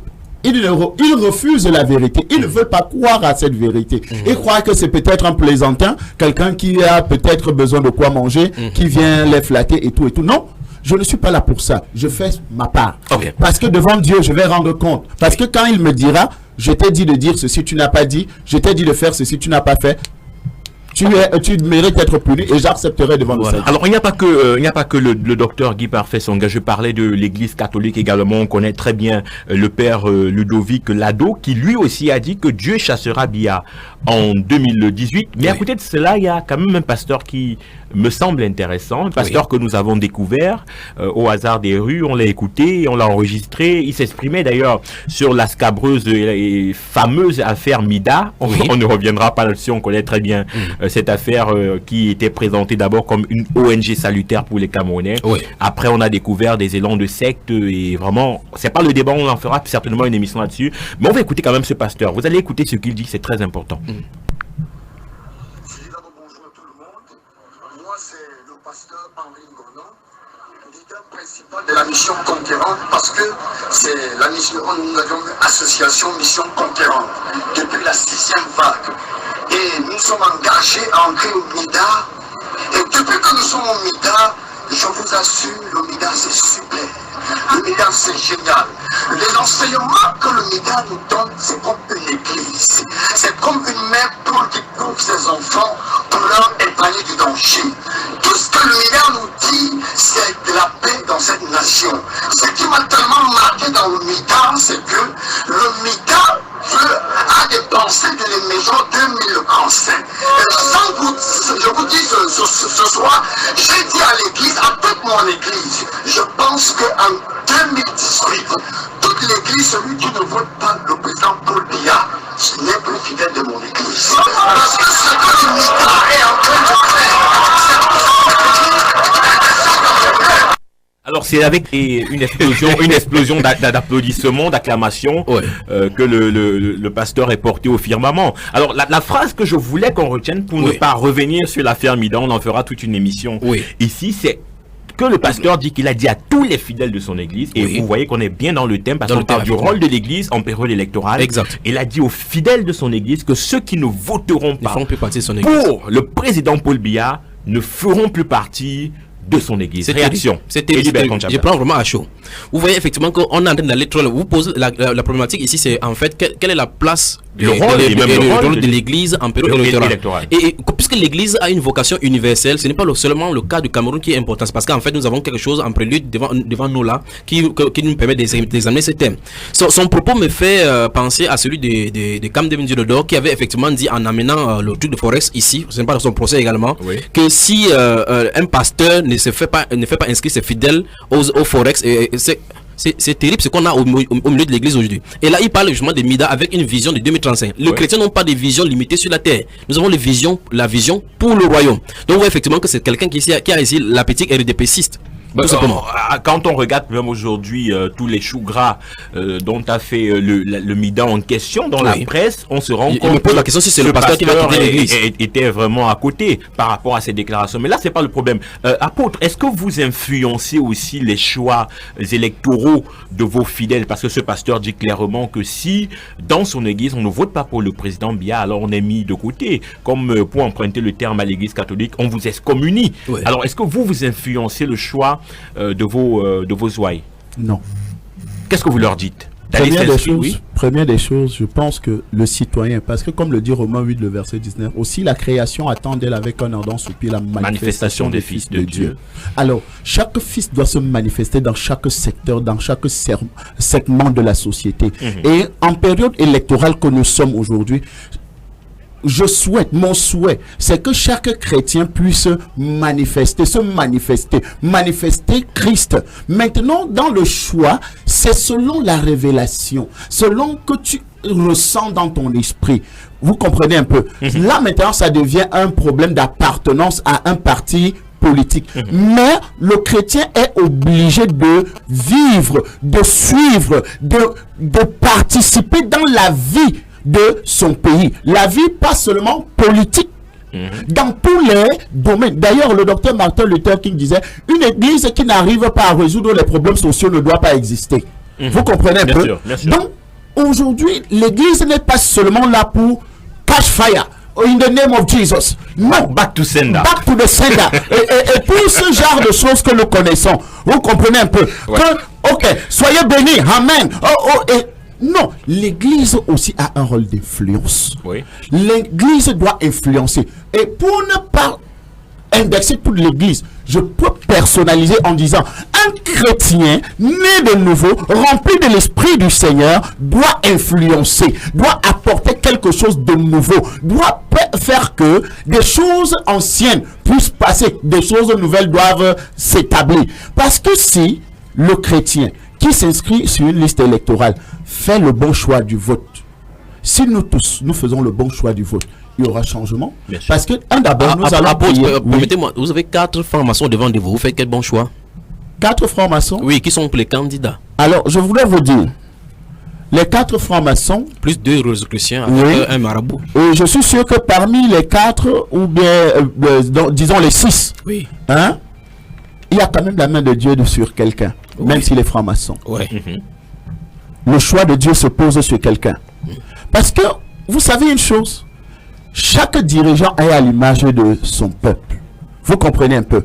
ils refusent la vérité, ils ne veulent pas croire à cette vérité. Ils croient que c'est peut-être un plaisantin, quelqu'un qui a peut-être besoin de quoi manger, qui vient les flatter et tout et tout. Non, je ne suis pas là pour ça. Je fais ma part. Parce que devant Dieu, je vais rendre compte. Parce que quand il me dira, je t'ai dit de dire ceci, tu n'as pas dit, je t'ai dit de faire ceci, tu n'as pas fait, tu mérites d'être puni et j'accepterai devant le Seigneur. Alors, il n'y a pas que le docteur Guy Parfait Songa. Je parlais de l'église catholique également. On connaît très bien le père Ludovic Lado, qui lui aussi a dit que Dieu chassera Biya en 2018. Mais à côté de cela, il y a quand même un pasteur qui me semble intéressant, un pasteur que nous avons découvert au hasard des rues. On l'a écouté, on l'a enregistré. Il s'exprimait d'ailleurs sur la scabreuse et fameuse affaire Mida. On ne reviendra pas là-dessus, on connaît très bien cette affaire qui était présentée d'abord comme une ONG salutaire pour les Camerounais. Après, on a découvert des élans de secte et vraiment, c'est pas le débat, on en fera certainement une émission là-dessus. Mais on va écouter quand même ce pasteur. Vous allez écouter ce qu'il dit, c'est très important. Bonjour à tout le monde. Moi, c'est le pasteur Henri Ngono, leader principal de la mission Conquérante, parce que c'est la mission, nous avions une association Mission Conquérante depuis la 6e vague. Et nous sommes engagés à entrer au MIDA. Et depuis que nous sommes au MIDA, je vous assure, le MIDA c'est super. Le MIDA c'est génial. Les enseignements que le MIDA nous donne, c'est comme une église. C'est comme une mère pour qui couvre ses enfants pour leur épargner du danger. Tout ce que le MIDA nous dit, c'est de la paix dans cette nation. Ce qui m'a tellement marqué dans le MIDA, c'est que le MIDA a des pensées de l'émission 2035. Sans vous, je vous dis ce soir, j'ai dit à l'église, à toute mon église, je pense qu'en 2018, toute l'église, celui qui ne vote pas le président Paul Biya, n'est plus fidèle de mon église. Parce que ce que le MIDA est en train de faire, Alors c'est avec une explosion d'applaudissements, d'acclamations que le pasteur est porté au firmament. Alors la phrase que je voulais qu'on retienne pour ne pas revenir sur l'affaire Mida, on en fera toute une émission. Ici, c'est que le pasteur dit qu'il a dit à tous les fidèles de son église, et vous voyez qu'on est bien dans le thème, parce qu'on parle du rôle de l'église en période électorale. Il a dit aux fidèles de son église que ceux qui ne voteront pas pour le président Paul Biya ne feront plus partie de son église. Réaction. Je prends vraiment à chaud. Vous voyez effectivement qu'on est en train d'aller trop loin. Vous posez la problématique ici, c'est en fait quelle est la place le rôle de l'église en période électorale. Et puisque l'église a une vocation universelle, ce n'est pas seulement le cas du Cameroun qui est important, parce qu'en fait nous avons quelque chose en prélude devant nous là qui nous permet d'examiner ce thème. Son propos me fait penser à celui de Cam Devin-Diodor, qui avait effectivement dit en amenant le truc de Forex ici, ce n'est pas dans son procès également, que si un pasteur ne fait pas inscrire ses fidèles au Forex, c'est terrible ce qu'on a au milieu de l'église aujourd'hui. Et là, il parle justement de Mida avec une vision de 2035. Les chrétiens n'ont pas de vision limitée sur la terre. Nous avons la vision pour le royaume. Donc, on voit effectivement que c'est quelqu'un qui a ici l'appétit RDPciste. Quand on regarde même aujourd'hui tous les choux gras dont a fait le Mida en question dans la presse, on se rend compte. Me pose la question si c'est le pasteur qui va quitter l'église. Était vraiment à côté par rapport à ces déclarations. Mais là, c'est pas le problème. Apôtre, est-ce que vous influencez aussi les choix électoraux de vos fidèles? Parce que ce pasteur dit clairement que si dans son église on ne vote pas pour le président Biya, alors on est mis de côté. Comme pour emprunter le terme à l'église catholique, on vous excommunie. Alors, est-ce que vous influencez le choix de vos ouailles? Non. Qu'est-ce que vous leur dites? Première des choses, je pense que le citoyen, parce que comme le dit Romains 8, le verset 19, aussi la création attend d'elle avec un ardent soupir la manifestation des fils de Dieu. Alors, chaque fils doit se manifester dans chaque secteur, dans chaque segment de la société. Et en période électorale que nous sommes aujourd'hui, mon souhait, c'est que chaque chrétien puisse manifester Christ. Maintenant, dans le choix, c'est selon la révélation, selon que tu ressens dans ton esprit. Vous comprenez un peu. Là, maintenant, ça devient un problème d'appartenance à un parti politique. Mais le chrétien est obligé de vivre, de suivre, de participer dans la vie de son pays. La vie, pas seulement politique, dans tous les domaines. D'ailleurs, le docteur Martin Luther King disait, une église qui n'arrive pas à résoudre les problèmes sociaux ne doit pas exister. Vous comprenez un peu? Bien sûr. Donc, aujourd'hui, l'église n'est pas seulement là pour catch fire. In the name of Jesus. Non. Back to sender. Back to the sender. et tout ce genre de choses que nous connaissons. Vous comprenez un peu? Ouais. Ok, soyez bénis. Amen. Non, l'église aussi a un rôle d'influence. Oui. L'église doit influencer. Et pour ne pas indexer toute l'église, je peux personnaliser en disant un chrétien né de nouveau, rempli de l'esprit du Seigneur, doit influencer, doit apporter quelque chose de nouveau, doit faire que des choses anciennes puissent passer, des choses nouvelles doivent s'établir. Parce que si le chrétien qui s'inscrit sur une liste électorale fait le bon choix du vote, si nous tous, nous faisons le bon choix du vote, il y aura changement. Parce que, d'abord, nous allons prier. Permettez-moi, vous avez 4 francs-maçons devant de vous. Vous faites quel bon choix? 4 francs-maçons? Oui, qui sont les candidats? Alors, je voulais vous dire, les 4 francs-maçons, plus 2 rosicruciens avec un marabout. Je suis sûr que parmi les 4, ou bien, disons les 6, oui. Hein, il y a quand même la main de Dieu sur quelqu'un, oui. Même s'il est franc-maçon. Ouais. Le choix de Dieu se pose sur quelqu'un. Parce que, vous savez une chose, chaque dirigeant est à l'image de son peuple. Vous comprenez un peu.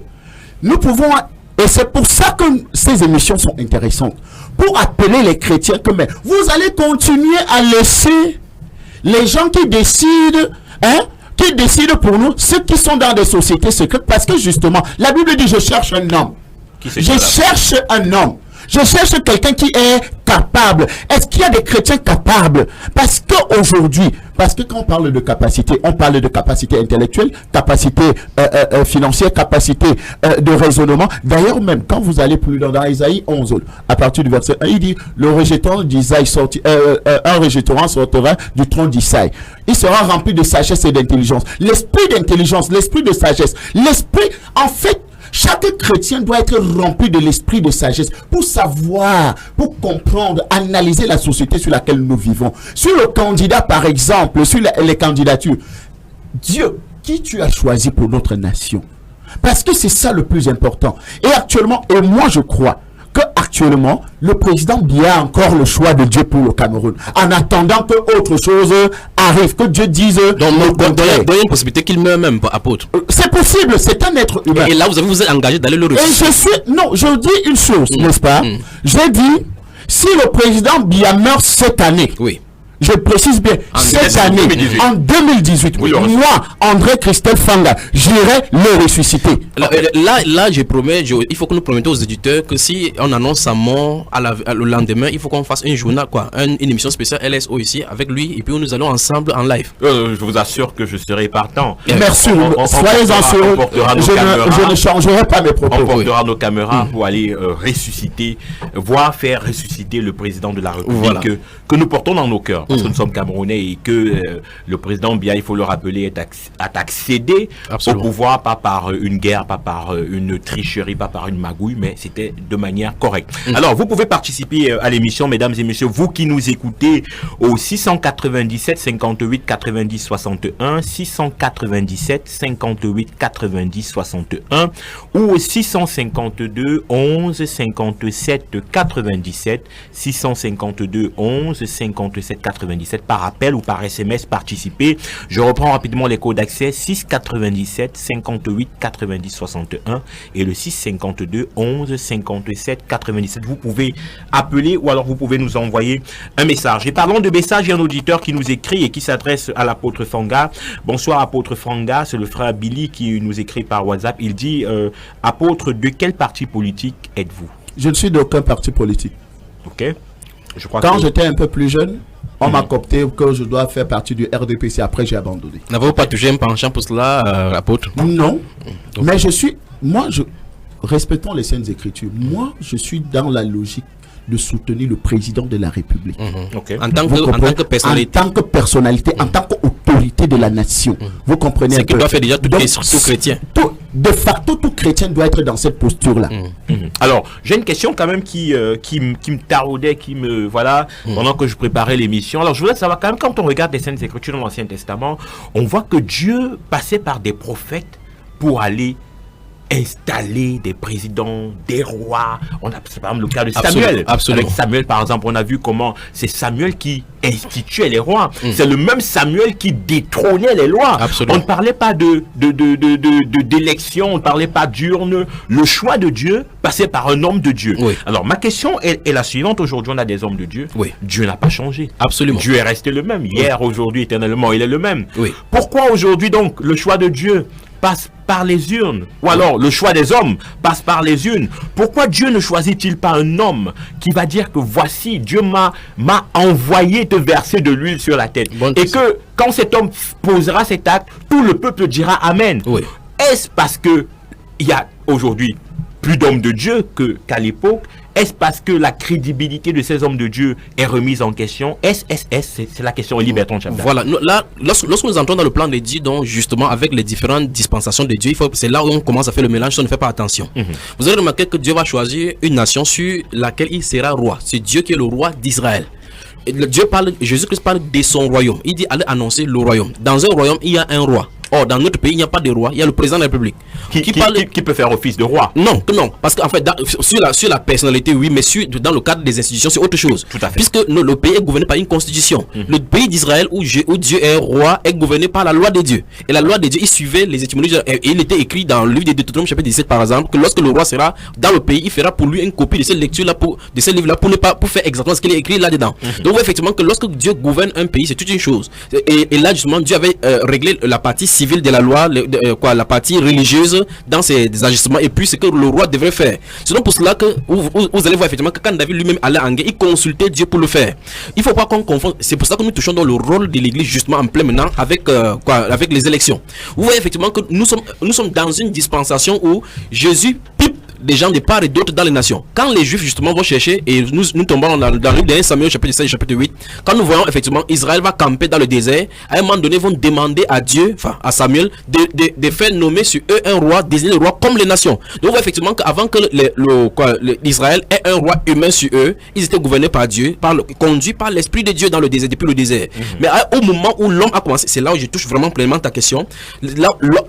Nous pouvons, et c'est pour ça que ces émissions sont intéressantes, pour appeler les chrétiens que, mais vous allez continuer à laisser les gens qui décident, qui décident pour nous, ceux qui sont dans des sociétés secrètes, parce que justement, la Bible dit, je cherche un homme. Je cherche un homme. Je cherche quelqu'un qui est capable. Est-ce qu'il y a des chrétiens capables? Parce qu'aujourd'hui, parce que quand on parle de capacité, on parle de capacité intellectuelle, capacité financière, capacité de raisonnement. D'ailleurs, même quand vous allez plus loin dans Isaïe 11, à partir du verset 1, il dit, le rejetant d'Isaïe un rejetant sortira du trône d'Isaïe. Il sera rempli de sagesse et d'intelligence. L'esprit d'intelligence, l'esprit de sagesse, l'esprit, en fait, chaque chrétien doit être rempli de l'esprit de sagesse pour savoir, pour comprendre, analyser la société sur laquelle nous vivons. Sur le candidat, par exemple, sur les candidatures, Dieu, qui tu as choisi pour notre nation? Parce que c'est ça le plus important. Et actuellement, et moi je crois que actuellement, le président Biya a encore le choix de Dieu pour le Cameroun. En attendant que autre chose arrive, que Dieu dise. Donc, il y a une possibilité qu'il meure même, apôtre. C'est possible, c'est un être humain. Et là, vous êtes engagé d'aller le ressusciter. Non, je dis une chose, n'est-ce pas? J'ai dit, si le président Biya meurt cette année, oui. Je précise bien, cette année, en 2018, oui, moi, André Christophe Fanga, j'irai le ressusciter. Là, je promets, il faut que nous promettions aux éditeurs que si on annonce sa mort le lendemain, il faut qu'on fasse un journal, une émission spéciale LSO ici avec lui, et puis nous allons ensemble en live. Je vous assure que je serai partant. Merci, soyez-en sûrs. Je ne changerai pas mes propos. On portera nos caméras pour aller ressusciter, voire faire ressusciter le président de la République que nous portons dans nos cœurs. Parce que nous sommes Camerounais et que le président Biya, il faut le rappeler, a accédé au pouvoir, pas par une guerre, pas par une tricherie, pas par une magouille, mais c'était de manière correcte. Alors, vous pouvez participer à l'émission, mesdames et messieurs, vous qui nous écoutez au 697 58 90 61, 697 58 90 61 ou au 652 11 57 97, 652 11 57 97 par appel ou par SMS participer. Je reprends rapidement les codes d'accès 697 58 90 61 et le 652 11 57 97. Vous pouvez appeler ou alors vous pouvez nous envoyer un message. Et parlons de messages, il y a un auditeur qui nous écrit et qui s'adresse à l'apôtre Fanga. Bonsoir apôtre Fanga, c'est le frère Billy qui nous écrit par WhatsApp. Il dit apôtre, de quel parti politique êtes-vous? Je ne suis d'aucun parti politique. Ok. Je crois quand j'étais un peu plus jeune, on m'a coopté que je dois faire partie du RDPC. Après, j'ai abandonné. N'avez-vous pas touché un penchant pour cela, apôtre? Non. Mais respectons les Saintes Écritures. Moi, je suis dans la logique de soutenir le président de la République. En tant que personnalité. En tant que personnalité, en tant qu'autorité de la nation. Vous comprenez? C'est ce que doit faire déjà tout chrétien. De facto, tout chrétien doit être dans cette posture-là. Alors, j'ai une question quand même qui me taraudait, pendant que je préparais l'émission. Alors, je voudrais savoir quand même, quand on regarde les Saintes Écritures dans l'Ancien Testament, on voit que Dieu passait par des prophètes pour aller installer des présidents, des rois. On a par exemple le cas de Samuel. Absolument. Avec Samuel, par exemple, on a vu comment c'est Samuel qui instituait les rois. C'est le même Samuel qui détrônait les lois. Absolument. On ne parlait pas d'élection, on ne parlait pas d'urne. Le choix de Dieu passait par un homme de Dieu. Oui. Alors, ma question est la suivante. Aujourd'hui, on a des hommes de Dieu. Oui. Dieu n'a pas changé. Absolument. Dieu est resté le même. Hier, aujourd'hui, éternellement, il est le même. Oui. Pourquoi aujourd'hui, donc, le choix de Dieu passe par les urnes, ou alors le choix des hommes passe par les urnes? Pourquoi Dieu ne choisit-il pas un homme qui va dire que voici, Dieu m'a envoyé te verser de l'huile sur la tête, et que quand cet homme posera cet acte, tout le peuple dira Amen? Oui. Est-ce parce que il y a aujourd'hui plus d'hommes de Dieu qu'à l'époque? Est-ce parce que la crédibilité de ces hommes de Dieu est remise en question? C'est la question de Bertrand Chapdal. Voilà, là, lorsque nous entrons dans le plan de Dieu, donc justement avec les différentes dispensations de Dieu, c'est là où on commence à faire le mélange si on ne fait pas attention. Vous allez remarquer que Dieu va choisir une nation sur laquelle il sera roi. C'est Dieu qui est le roi d'Israël. Jésus-Christ parle de son royaume. Il dit allez annoncer le royaume. Dans un royaume, il y a un roi. Or, dans notre pays, il n'y a pas de roi, il y a le président de la République. Qui peut faire office de roi? Non, parce qu'en fait, sur la personnalité, oui, mais dans le cadre des institutions, c'est autre chose. Tout à fait. Puisque le pays est gouverné par une constitution. Le pays d'Israël, où Dieu est roi, est gouverné par la loi de Dieu. Et la loi de Dieu, il suivait les étymologies. Et il était écrit dans le livre de Deutéronome, chapitre 17, par exemple, que lorsque le roi sera dans le pays, il fera pour lui une copie de cette lecture-là, de ce livre-là, pour faire exactement ce qu'il est écrit là-dedans. Donc, on voit effectivement que lorsque Dieu gouverne un pays, c'est toute une chose. Et là, justement, Dieu avait réglé la partie civile de la loi, la partie religieuse dans ses ajustements, et puis ce que le roi devrait faire. C'est donc pour cela que vous allez voir effectivement que quand David lui-même allait en guerre, il consultait Dieu pour le faire. Il ne faut pas qu'on confonde. C'est pour ça que nous touchons dans le rôle de l'église justement en plein maintenant avec les élections. Vous voyez effectivement que nous sommes dans une dispensation où Jésus pipe des gens de part et d'autre dans les nations. Quand les Juifs justement vont chercher, et nous tombons dans le livre de 1 Samuel chapitre 16 chapitre 8, quand nous voyons effectivement Israël va camper dans le désert, à un moment donné vont demander à Dieu, enfin à Samuel, de faire nommer sur eux un roi, désigner le roi comme les nations. Donc on voit effectivement qu'avant que Israël ait un roi humain sur eux, ils étaient gouvernés par Dieu, conduits par l'Esprit de Dieu dans le désert, depuis le désert. Mais au moment où l'homme a commencé, c'est là où je touche vraiment pleinement ta question,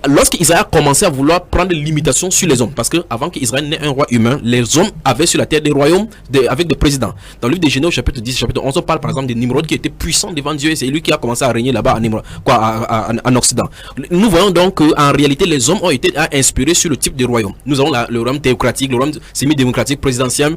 lorsqu'Israël a commencé à vouloir prendre des limitations sur les hommes, parce que avant qu'Israël n'ait un roi humain, les hommes avaient sur la terre des royaumes avec des présidents. Dans le livre de Genèse chapitre 10 chapitre 11, on parle par exemple de Nimrod qui était puissant devant Dieu, et c'est lui qui a commencé à régner là-bas en Occident. Nous voyons donc qu'en réalité les hommes ont été inspirés sur le type de royaume. Nous avons le royaume théocratique, le royaume semi-démocratique, présidentiel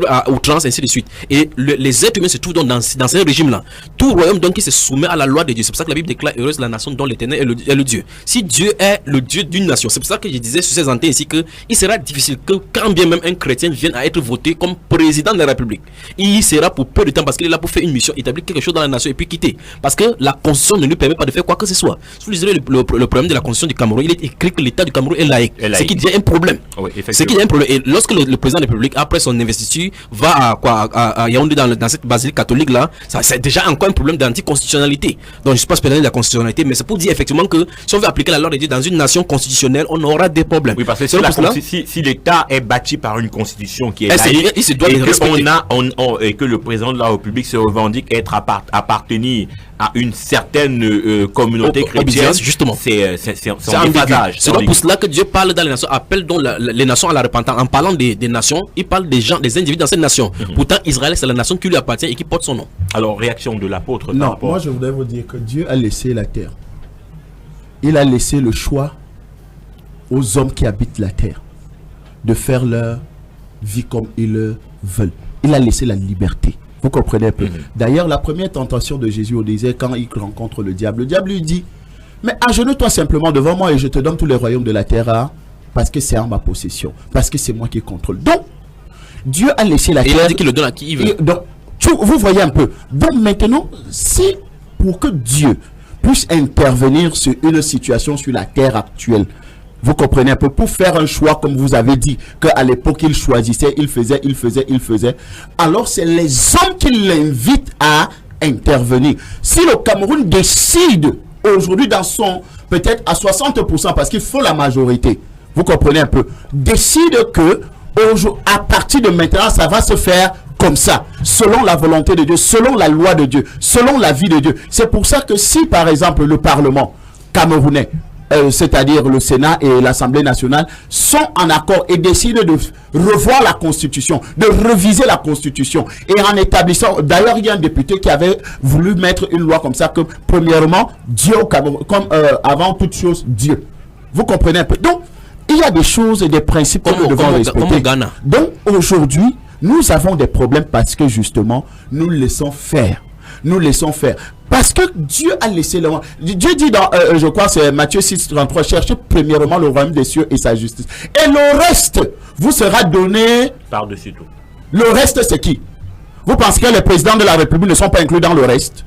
à outrance, ainsi de suite. Et les êtres humains se trouvent donc dans ce régime-là. Tout royaume donc qui se soumet à la loi de Dieu. C'est pour ça que la Bible déclare heureuse la nation dont l'Éternel est le Dieu. Si Dieu est le Dieu d'une nation, c'est pour ça que je disais sur ces antennes ici que il sera difficile que quand bien même un chrétien vienne à être voté comme président de la République, il sera pour peu de temps parce qu'il est là pour faire une mission, établir quelque chose dans la nation et puis quitter. Parce que la constitution ne lui permet pas de faire quoi que ce soit. Si vous lisez le problème de la constitution du Cameroun, il est écrit que l'État du Cameroun est laïque. C'est qu'il y a un problème. Oui, c'est qu'il y a un problème. Et lorsque le président de la République, après son investiture, va à Yaoundé dans cette basilique catholique là, c'est déjà encore un problème d'anticonstitutionnalité. Donc je ne suis pas spécialiste de la constitutionnalité, mais c'est pour dire effectivement que si on veut appliquer la loi de Dieu dans une nation constitutionnelle, on aura des problèmes. Oui, parce que si l'État est bâti par une constitution qui est laïque, et que le président de la République se revendique appartenir à une certaine communauté chrétienne, justement, c'est un déphasage. C'est donc pour cela que Dieu parle dans les nations, appelle donc les nations à la repentance. En parlant des nations, il parle des gens, des individus dans cette nation. Pourtant, Israël, c'est la nation qui lui appartient et qui porte son nom. Alors, réaction de l'apôtre? Non, moi je voudrais vous dire que Dieu a laissé la terre. Il a laissé le choix aux hommes qui habitent la terre de faire leur vie comme ils le veulent. Il a laissé la liberté. Vous comprenez un peu. D'ailleurs, la première tentation de Jésus au désert, quand il rencontre le diable lui dit, mais agenouille-toi simplement devant moi et je te donne tous les royaumes de la terre, parce que c'est en ma possession, parce que c'est moi qui contrôle. Donc, Dieu a laissé la terre. Il a dit qu'il le donne à qui il veut. Donc, vous voyez un peu. Donc maintenant, si pour que Dieu puisse intervenir sur une situation sur la terre actuelle, Vous comprenez un peu, pour faire un choix, comme vous avez dit, qu'à l'époque, il choisissait, il faisait. Alors, c'est les hommes qui l'invitent à intervenir. Si le Cameroun décide aujourd'hui dans son, peut-être à 60%, parce qu'il faut la majorité, vous comprenez un peu, décide que à partir de maintenant, ça va se faire comme ça, selon la volonté de Dieu, selon la loi de Dieu, selon la vie de Dieu. C'est pour ça que si, par exemple, le Parlement camerounais, c'est-à-dire le Sénat et l'Assemblée nationale, sont en accord et décident de revoir la Constitution, de reviser la Constitution, et en établissant, d'ailleurs, il y a un député qui avait voulu mettre une loi comme ça, que premièrement, Dieu au Cameroun, comme avant toute chose, Dieu. Vous comprenez un peu? Donc, il y a des choses et des principes que nous devons respecter. Donc, aujourd'hui, nous avons des problèmes parce que justement, nous laissons faire. Nous laissons faire. Parce que Dieu a laissé le monde. Dieu dit dans, je crois, c'est Matthieu 6,33, cherchez premièrement le royaume des cieux et sa justice. Et le reste vous sera donné par-dessus tout. Le reste, c'est qui? Vous pensez que les présidents de la République ne sont pas inclus dans le reste?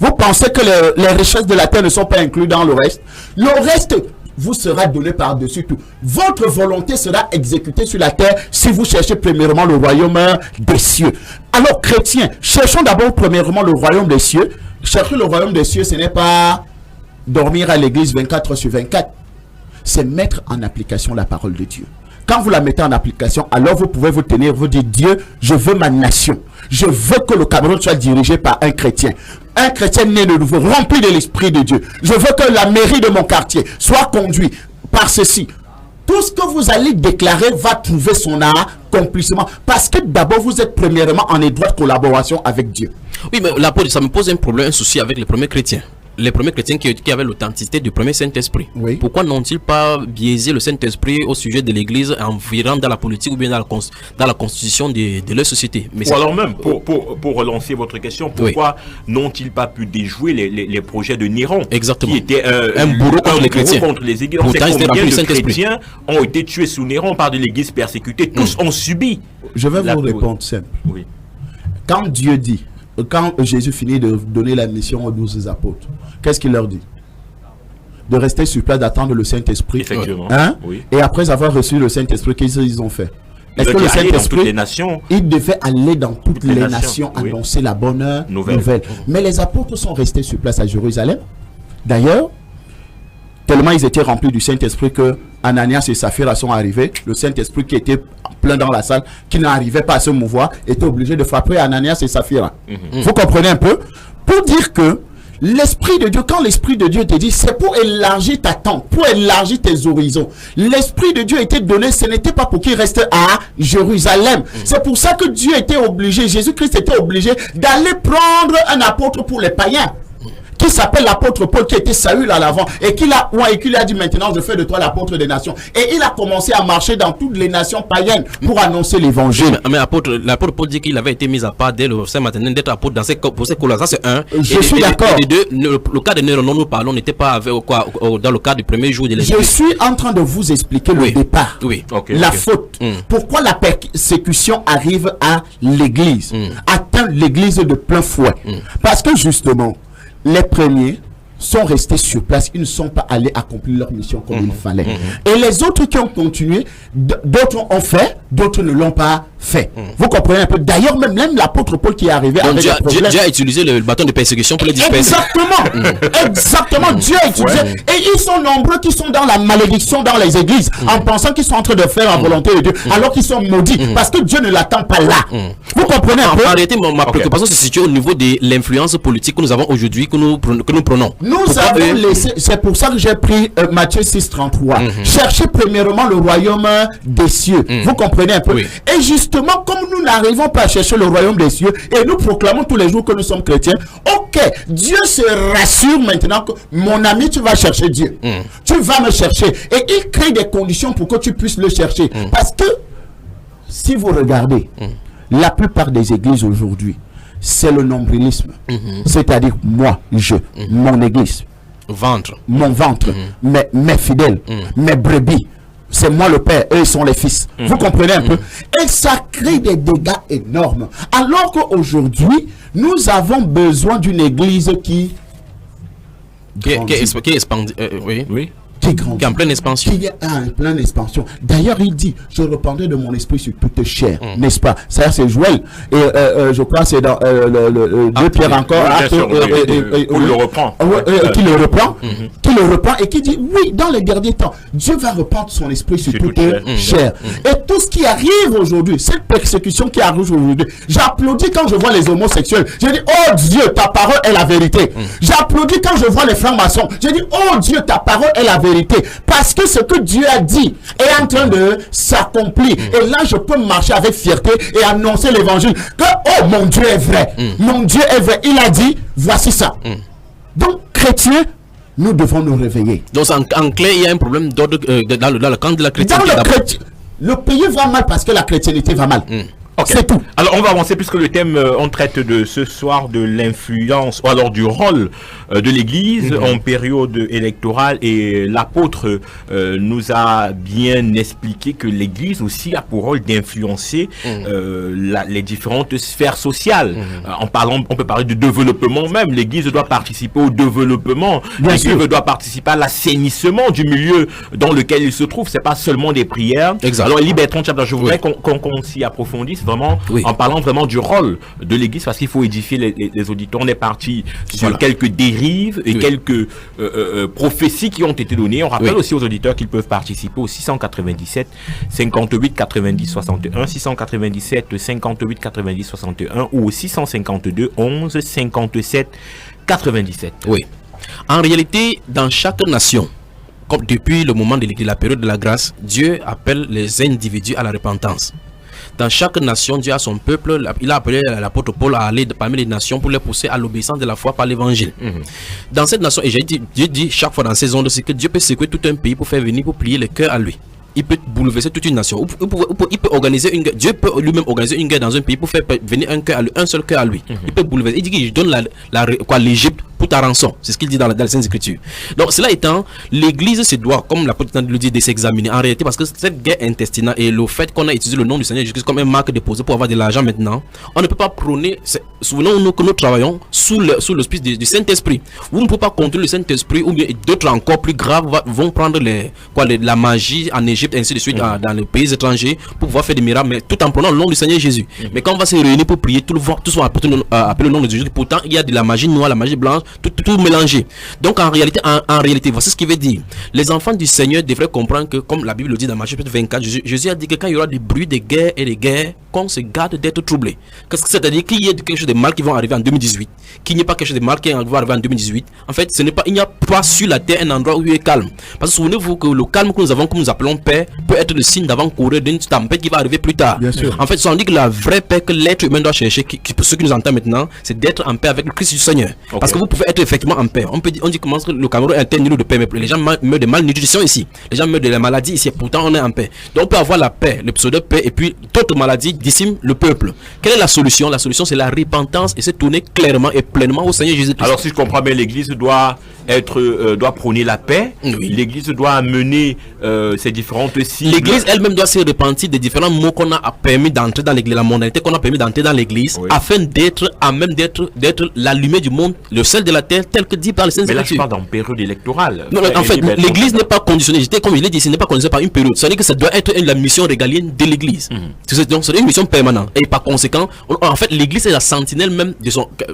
Vous pensez que les richesses de la terre ne sont pas inclus dans le reste? Le reste vous sera donné par-dessus tout. Votre volonté sera exécutée sur la terre si vous cherchez premièrement le royaume des cieux. Alors, chrétiens, cherchons d'abord premièrement le royaume des cieux. Chercher le royaume des cieux, ce n'est pas dormir à l'église 24/24. C'est mettre en application la parole de Dieu. Quand vous la mettez en application, alors vous pouvez vous tenir, vous dire, Dieu, je veux ma nation. Je veux que le Cameroun soit dirigé par un chrétien. Un chrétien né de nouveau, rempli de l'Esprit de Dieu. Je veux que la mairie de mon quartier soit conduite par ceci. Tout ce que vous allez déclarer va trouver son accomplissement. Parce que d'abord, vous êtes premièrement en étroite collaboration avec Dieu. Oui, mais ça me pose un problème, un souci avec les premiers chrétiens. Les premiers chrétiens qui avaient l'authenticité du premier Saint-Esprit. Oui. Pourquoi n'ont-ils pas biaisé le Saint-Esprit au sujet de l'Église en virant dans la politique ou bien dans la constitution de leur société? Mais ou alors même, pour relancer votre question, pourquoi n'ont-ils pas pu déjouer les projets de Néron? Exactement. Qui était un bourreau contre les chrétiens. Contre les églises. On sait combien de chrétiens ont été tués sous Néron par de l'Église persécutée. Tous ont subi. Je vais vous répondre simple. Oui. Quand Dieu dit, quand Jésus finit de donner la mission aux 12 apôtres, qu'est-ce qu'il leur dit? De rester sur place, d'attendre le Saint-Esprit. Effectivement. Hein? Oui. Et après avoir reçu le Saint-Esprit, qu'est-ce qu'ils ont fait? Est-ce que le Saint-Esprit, il devait aller dans toutes les nations, annoncer la bonne nouvelle. Mais les apôtres sont restés sur place à Jérusalem. D'ailleurs, tellement ils étaient remplis du Saint-Esprit que Ananias et Saphira sont arrivés. Le Saint-Esprit qui était plein dans la salle, qui n'arrivait pas à se mouvoir, était obligé de frapper Ananias et Saphira. Vous comprenez un peu? Pour dire que l'Esprit de Dieu, quand l'Esprit de Dieu te dit, c'est pour élargir ta tente, pour élargir tes horizons. L'Esprit de Dieu était donné, ce n'était pas pour qu'il reste à Jérusalem. C'est pour ça que Dieu était obligé, Jésus-Christ était obligé d'aller prendre un apôtre pour les païens, qui s'appelle l'apôtre Paul, qui était Saül à l'avant, et qui a dit maintenant je fais de toi l'apôtre des nations. Et il a commencé à marcher dans toutes les nations païennes pour annoncer l'évangile. Mais l'apôtre Paul dit qu'il avait été mis à part dès le sein maternel d'être apôtre pour ces cours-là. Ça c'est un. Je suis d'accord. Le cas de Néron dont nous parlons n'était pas dans le cas du premier jour de l'Église. Je suis en train de vous expliquer le départ. Oui. La faute. Pourquoi la persécution arrive à l'Église, atteint l'Église de plein fouet. Parce que justement, les premiers sont restés sur place, ils ne sont pas allés accomplir leur mission comme il fallait. Et les autres qui ont continué, d'autres ont fait, d'autres ne l'ont pas fait. Vous comprenez un peu? D'ailleurs, même l'apôtre Paul qui est arrivé avec des problèmes. Dieu a utilisé le bâton de persécution pour les disperser. Exactement. Dieu a utilisé. Et ils sont nombreux qui sont dans la malédiction dans les églises, en pensant qu'ils sont en train de faire la volonté de Dieu, alors qu'ils sont maudits, parce que Dieu ne l'attend pas là. Vous comprenez un peu? En réalité, ma préoccupation se situe au niveau de l'influence politique que nous avons aujourd'hui, que nous prenons. Nous avons laissé, c'est pour ça que j'ai pris Matthieu 6,33. Cherchez premièrement le royaume des cieux. Vous comprenez un peu? Et justement, comme nous n'arrivons pas à chercher le royaume des cieux, et nous proclamons tous les jours que nous sommes chrétiens, ok, Dieu se rassure maintenant que mon ami, tu vas chercher Dieu. Tu vas me chercher. Et il crée des conditions pour que tu puisses le chercher. Parce que, si vous regardez, la plupart des églises aujourd'hui, c'est le nombrilisme. C'est-à-dire moi, mon église, mon ventre, mes fidèles, mes brebis. C'est moi le père, eux sont les fils. Vous comprenez un peu? Et ça crée des dégâts énormes. Alors qu'aujourd'hui, nous avons besoin d'une église qui qui grandit, qui est en pleine expansion. Qui est en pleine expansion. D'ailleurs, il dit, je reprendrai de mon esprit sur toute chair, n'est-ce pas? Ça, c'est Joël. Et je crois que c'est dans le 2 Pierre encore. Qui le reprend. Qui le reprend. Qui le reprend et qui dit, oui, dans les derniers temps, Dieu va reprendre son esprit sur toute chair. Et tout ce qui arrive aujourd'hui, cette persécution qui arrive aujourd'hui, j'applaudis quand je vois les homosexuels. Je dis, oh Dieu, ta parole est la vérité. J'applaudis quand je vois les francs-maçons. Je dis, oh Dieu, ta parole est la vérité. Parce que ce que Dieu a dit est en train de s'accomplir. Et là, je peux marcher avec fierté et annoncer l'évangile. Que, oh, mon Dieu est vrai. Mon Dieu est vrai. Il a dit, voici ça. Donc, chrétiens, nous devons nous réveiller. Donc, en clé, il y a un problème d'ordre dans le camp de la chrétienté. Le pays va mal parce que la chrétienté va mal. Okay. C'est tout. Alors on va avancer puisque le thème on traite de ce soir de l'influence ou alors du rôle de l'Église en période électorale, et l'apôtre nous a bien expliqué que l'Église aussi a pour rôle d'influencer les différentes sphères sociales. En parlant, on peut parler de développement même. L'Église doit participer au développement. L'Église doit participer à l'assainissement du milieu dans lequel il se trouve. C'est pas seulement des prières. Exact. Alors Élie Bertrand Chapter, je voudrais qu'on s'y approfondisse vraiment, en parlant vraiment du rôle de l'Église, parce qu'il faut édifier les auditeurs. On est parti sur quelques dérives et quelques prophéties qui ont été données. On rappelle aussi aux auditeurs qu'ils peuvent participer au 697 58 90 61, 697 58 90 61 ou au 652 11 57 97. Oui. En réalité, dans chaque nation, comme depuis le moment de la période de la grâce, Dieu appelle les individus à la repentance. Dans chaque nation, Dieu a son peuple. Il a appelé l'apôtre Paul à aller parmi les nations pour les pousser à l'obéissance de la foi par l'évangile. Dans cette nation, et Dieu dit chaque fois dans ces ondes, c'est que Dieu peut secouer tout un pays pour faire venir, pour plier le cœur à lui. Il peut bouleverser toute une nation. Il peut organiser une guerre. Dieu peut lui-même organiser une guerre dans un pays pour faire venir un seul cœur à lui. Il peut bouleverser. Il dit qu'il donne l'Égypte pour ta rançon. C'est ce qu'il dit dans les Saintes Écritures. Donc, cela étant, l'Église se doit, comme l'apôtre le dit, de s'examiner. En réalité, parce que cette guerre intestinale et le fait qu'on a utilisé le nom du Seigneur Jésus comme un marque déposé pour avoir de l'argent maintenant, on ne peut pas prôner. Souvenons-nous que nous travaillons sous l'auspice du Saint-Esprit. Vous ne pouvez pas contrôler le Saint-Esprit, ou bien d'autres encore plus graves vont prendre la magie en Égypte, ainsi de suite, dans les pays étrangers, pour pouvoir faire des miracles, mais tout en prenant le nom du Seigneur Jésus. Mais quand on va se réunir pour prier, tous vont appeler le nom de Jésus. Pourtant, il y a de la magie noire, la magie blanche, tout mélangé. Donc en réalité, voici ce qu'il veut dire. Les enfants du Seigneur devraient comprendre que, comme la Bible le dit dans Matthieu 24, Jésus a dit que quand il y aura des bruits de guerre et de guerre, qu'on se garde d'être troublé. C'est-à-dire qu'il y ait quelque chose de mal qui va arriver en 2018, qu'il n'y ait pas quelque chose de mal qui va arriver en 2018. En fait, il n'y a pas sur la terre un endroit où il est calme. Parce que souvenez-vous que le calme que nous avons, que nous appelons paix, peut être le signe d'avant-courir d'une tempête qui va arriver plus tard. Bien sûr. En fait, on dit que la vraie paix que l'être humain doit chercher, pour ceux qui nous entendent maintenant, c'est d'être en paix avec le Christ du Seigneur. Parce que vous pouvez être effectivement en paix. On dit que le Cameroun est un îlot de paix, mais les gens meurent de malnutrition ici. Les gens meurent de la maladie ici, et pourtant on est en paix. Donc on peut avoir la paix, le pseudo-paix, et puis d'autres maladies déciment le peuple. Quelle est la solution? La solution, c'est la repentance et se tourner clairement et pleinement au Seigneur Jésus-Christ. Alors si je comprends bien, l'Église doit prôner la paix. L'Église doit amener ces différentes cibles. L'Église elle-même doit se repentir des différents mots qu'on a permis d'entrer dans l'Église, la mondialité qu'on a permis d'entrer dans l'Église, afin d'être la lumière du monde, le sel de la terre, tel que dit par le Saint-Esprit. Mais là, je parle dans période électorale. Non, en fait, l'Église n'est pas conditionnée. Comme je l'ai dit, ce n'est pas conditionné par une période. Ça veut dire que ça doit être la mission régalienne de l'Église. Donc, c'est une mission permanente. Et par conséquent, en fait, l'Église est la sentinelle même de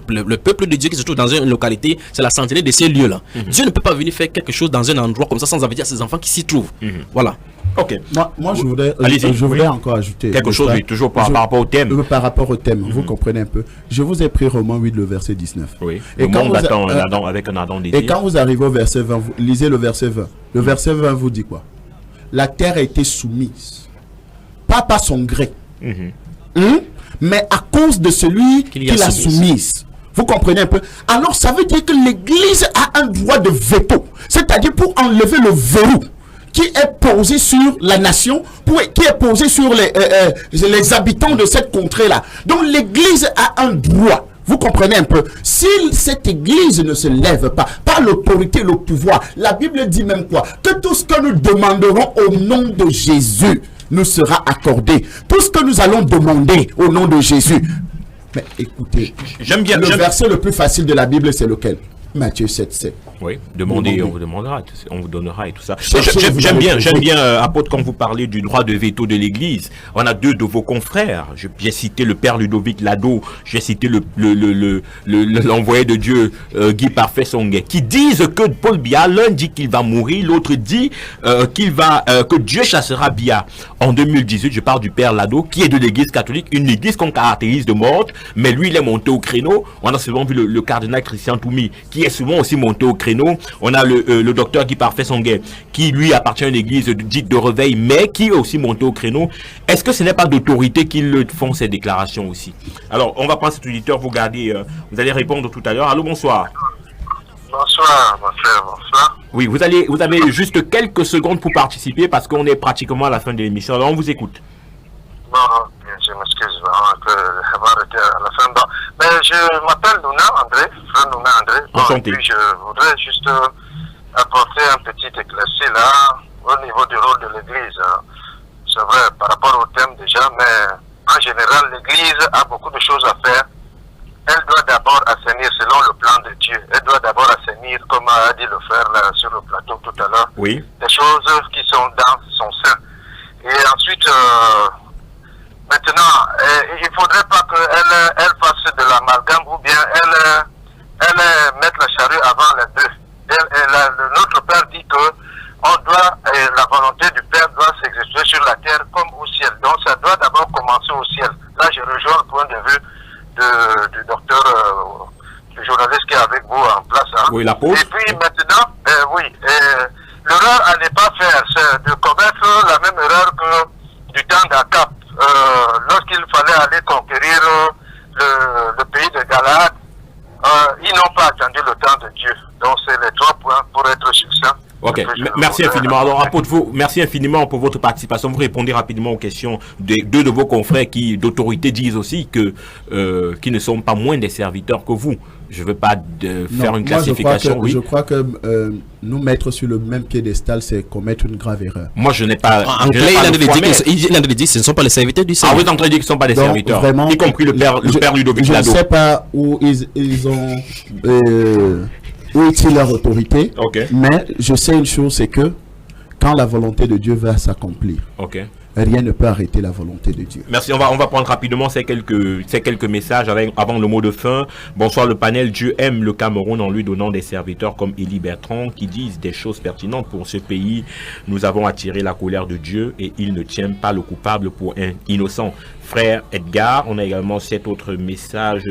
le peuple de Dieu qui se trouve dans une localité. C'est la sentinelle de ces lieux-là. Dieu ne peut pas venir faire quelque chose dans un endroit comme ça sans avertir ses enfants qui s'y trouvent. Voilà. Ok. Moi je voudrais encore ajouter quelque chose, toujours par rapport au thème. Par rapport au thème, vous comprenez un peu. Je vous ai pris Romains 8, le verset 19. Oui. Et quand avec un Adam désir. Et quand vous arrivez au verset 20, vous lisez le verset 20. Le verset 20 vous dit quoi? La terre a été soumise, pas par son gré, mais à cause de celui qui l'a soumise. Vous comprenez un peu? Alors ça veut dire que l'Église a un droit de veto, c'est-à-dire pour enlever le verrou qui est posé sur la nation, qui est posé sur les habitants de cette contrée-là. Donc l'Église a un droit. Vous comprenez un peu? Si cette Église ne se lève pas, par l'autorité, le pouvoir, la Bible dit même quoi? Que tout ce que nous demanderons au nom de Jésus nous sera accordé. Tout ce que nous allons demander au nom de Jésus. Mais écoutez, le verset le plus facile de la Bible, c'est lequel? Matthieu 7,7. Oui, demandez, on vous demandera, on vous donnera et tout ça. J'aime bien, apôtre, quand vous parlez du droit de veto de l'Église. On a deux de vos confrères. J'ai cité le père Ludovic Lado, j'ai cité l'envoyé de Dieu Guy Parfait Songuet, qui disent que Paul Biya, l'un dit qu'il va mourir, l'autre dit que Dieu chassera Biya. En 2018, je parle du père Lado, qui est de l'Église catholique, une église qu'on caractérise de morte, mais lui, il est monté au créneau. On a souvent vu le cardinal Christian Toumi, qui est souvent aussi monté au créneau. On a le docteur Guy Parfait Songuet, qui lui appartient à une église dite de réveil, mais qui est aussi monté au créneau. Est-ce que ce n'est pas d'autorité qui le font ces déclarations aussi? Alors, on va prendre cet auditeur, vous allez répondre tout à l'heure. Allô, bonsoir. Bonsoir, mon frère, bonsoir. Oui, vous avez juste quelques secondes pour participer parce qu'on est pratiquement à la fin de l'émission. Alors, on vous écoute. Bon, je m'excuse d'avoir été à la fin. Bon. Mais je m'appelle Nouna André, frère Nouna André. Bon, enchanté. Et puis je voudrais juste apporter un petit éclairci là au niveau du rôle de l'Église. C'est vrai, par rapport au thème déjà, mais en général, l'Église a beaucoup de choses à faire. Elle doit d'abord assainir selon le plan de Dieu. Elle doit d'abord assainir, comme a dit le frère là, sur le plateau tout à l'heure, oui, des choses qui sont dans son sein. Et ensuite, maintenant, il ne faudrait pas qu'elle fasse de l'amalgame ou bien elle mette la charrue avant les bœufs. Notre Père dit que la volonté du Père doit s'exécuter sur la terre comme au ciel. Donc ça doit d'abord commencer au ciel. Là, je rejoins le point de vue du docteur, du journaliste qui est avec vous en place. Hein. Oui, la pause. Et puis maintenant, l'erreur à ne pas faire, c'est de commettre la même erreur que du temps d'Akab. Lorsqu'il fallait aller conquérir le pays de Galade, ils n'ont pas attendu le temps de Dieu. Donc c'est les 3 points pour être succinct. Ok, merci infiniment. Alors, apôtre, merci infiniment pour votre participation. Vous répondez rapidement aux questions de deux de vos confrères qui, d'autorité, disent aussi que qui ne sont pas moins des serviteurs que vous. Je ne veux pas faire une classification. Je crois que nous mettre sur le même piédestal, c'est commettre une grave erreur. Moi, je n'ai pas. En clair, il a dit que ce ne sont pas les serviteurs du Seigneur. Ah, vous êtes en train de dire qu'ils ne sont pas des serviteurs, vraiment, y compris le père Ludovic Lado. Je ne sais pas où ils ont. Où est-il leur autorité? Mais je sais une chose, c'est que quand la volonté de Dieu va s'accomplir, rien ne peut arrêter la volonté de Dieu. Merci, on va prendre rapidement ces quelques messages avant le mot de fin. Bonsoir le panel, Dieu aime le Cameroun en lui donnant des serviteurs comme Élie Bertrand qui disent des choses pertinentes pour ce pays. Nous avons attiré la colère de Dieu et il ne tient pas le coupable pour un innocent. Frère Edgar, on a également cet autre message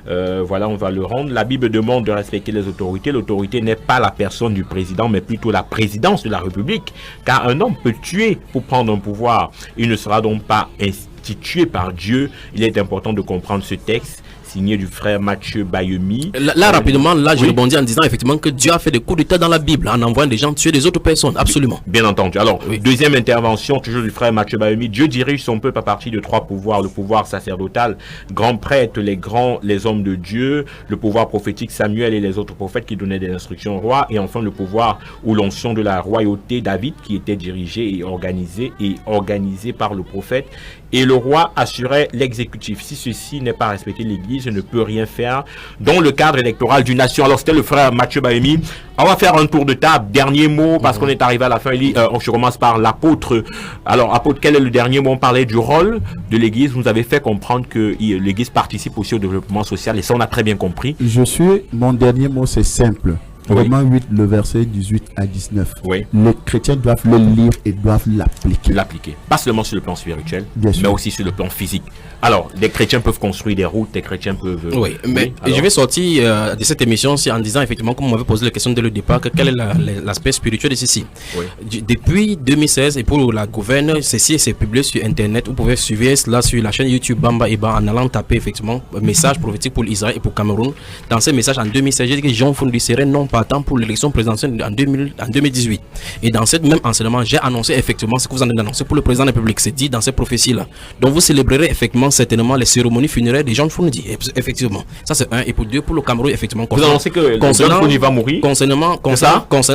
voilà, on va le rendre. La Bible demande de respecter les autorités. L'autorité n'est pas la personne du président, mais plutôt la présidence de la République. Car un homme peut tuer pour prendre un pouvoir. Il ne sera donc pas institué par Dieu. Il est important de comprendre ce texte signé du frère Mathieu Bayemi. Là rapidement, je rebondis en disant effectivement que Dieu a fait des coups d'état dans la Bible en envoyant des gens tuer des autres personnes, absolument. Bien entendu. Alors, deuxième intervention, toujours du frère Mathieu Bayemi. Dieu dirige son peuple à partir de 3 pouvoirs. Le pouvoir sacerdotal, grands prêtres, les hommes de Dieu, le pouvoir prophétique, Samuel et les autres prophètes qui donnaient des instructions au roi, et enfin le pouvoir ou l'onction de la royauté, David, qui était dirigé et organisé par le prophète. Et le roi assurait l'exécutif. Si ceci n'est pas respecté, l'Église ne peut rien faire dans le cadre électoral d'une nation. Alors c'était le frère Mathieu Bayemi. On va faire un tour de table. Dernier mot, parce qu'on est arrivé à la fin. Je commence par l'apôtre. Alors apôtre, quel est le dernier mot? On parlait du rôle de l'Église. Vous nous avez fait comprendre que l'Église participe aussi au développement social. Et ça, on a très bien compris. Mon dernier mot, c'est simple. Romains 8, le verset 18 à 19. Oui. Les chrétiens doivent le lire et doivent l'appliquer. Pas seulement sur le plan spirituel, mais aussi sur le plan physique. Alors, les chrétiens peuvent construire des routes, les chrétiens peuvent... Oui, mais je vais sortir de cette émission en disant effectivement, comme on m'avait posé la question dès le départ, quel est l'aspect spirituel de ceci. Oui. Depuis 2016, et pour la gouverne, ceci c'est publié sur Internet. Vous pouvez suivre cela sur la chaîne YouTube Bamba Eba en allant taper effectivement message prophétique pour Israël et pour Cameroun. Dans ces messages en 2016, j'ai dit que Jean Fondi serait non partant pour l'élection présidentielle en 2018. Et dans cette même enseignement, j'ai annoncé effectivement ce que vous en avez annoncé pour le président de la République. C'est dit dans ces prophéties-là. Donc vous célébrerez effectivement certainement les cérémonies funéraires des Jean Fondi. Effectivement. Ça c'est un. Et pour deux, pour le Cameroun, effectivement. Vous annoncez que Jean Fondi va mourir. Concernant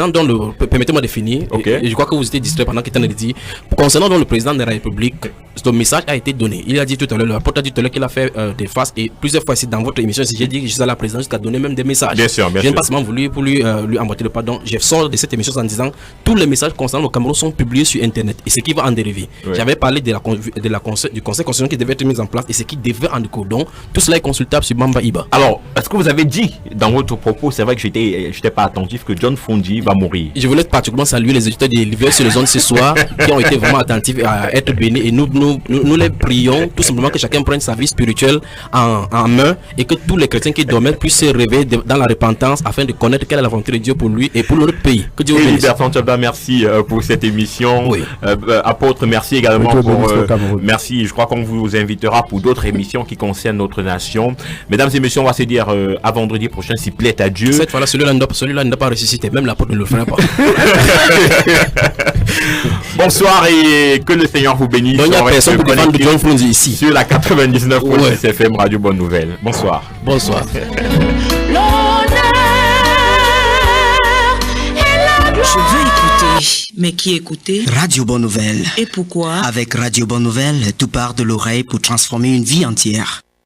donc permettez-moi de finir. Et je crois que vous étiez distrait pendant qu'il était dit. Concernant donc le président de la République, ce message a été donné. Il a dit tout à l'heure, le rapporteur a dit tout à l'heure qu'il a fait des faces et plusieurs fois ici dans votre émission, si j'ai dit que je suis à la présidence jusqu'à donner même des messages. Bien sûr, bien sûr. Je n'ai pas seulement voulu pour lui emboîter le pas. Donc, je sors de cette émission en disant tous les messages concernant le Cameroun sont publiés sur Internet et ce qui va en dériver. Ouais. J'avais parlé du conseil constitutionnel qui devait être mis en place et ce qui devait en découler. Donc, tout cela est consultable sur Mamba Iba. Alors, est-ce que vous avez dit dans votre propos, c'est vrai que j'étais pas attentif, que John Fondi va mourir? Je voulais particulièrement saluer les éditeurs de l'hiver sur les ondes ce soir qui ont été vraiment attentifs à être bénis et nous les prions tout simplement que chacun prenne sa vie spirituelle en main et que tous les chrétiens qui dormaient puissent se réveiller dans la repentance afin de connaître quelle est la volonté de Dieu pour lui et pour notre pays. Que Dieu vous bénisse. Bertrand Tchabda, merci pour cette émission. Oui. Apôtre, merci également merci. Je crois qu'on vous invitera pour d'autres émissions qui concernent notre nation. Mesdames et messieurs, on va se dire à vendredi prochain, s'il plaît à Dieu. Cette fois-là, celui-là ne doit pas ressusciter. Même l'apôtre ne le fera pas. Bonsoir et que le Seigneur vous bénisse. Il n'y a personne pour défendre John Fondi ici. Sur la 99.6 FM Radio Bonne Nouvelle. Bonsoir. Bonsoir. Je veux écouter, mais qui écouter? Radio Bonne Nouvelle. Et pourquoi? Avec Radio Bonne Nouvelle, tout part de l'oreille pour transformer une vie entière.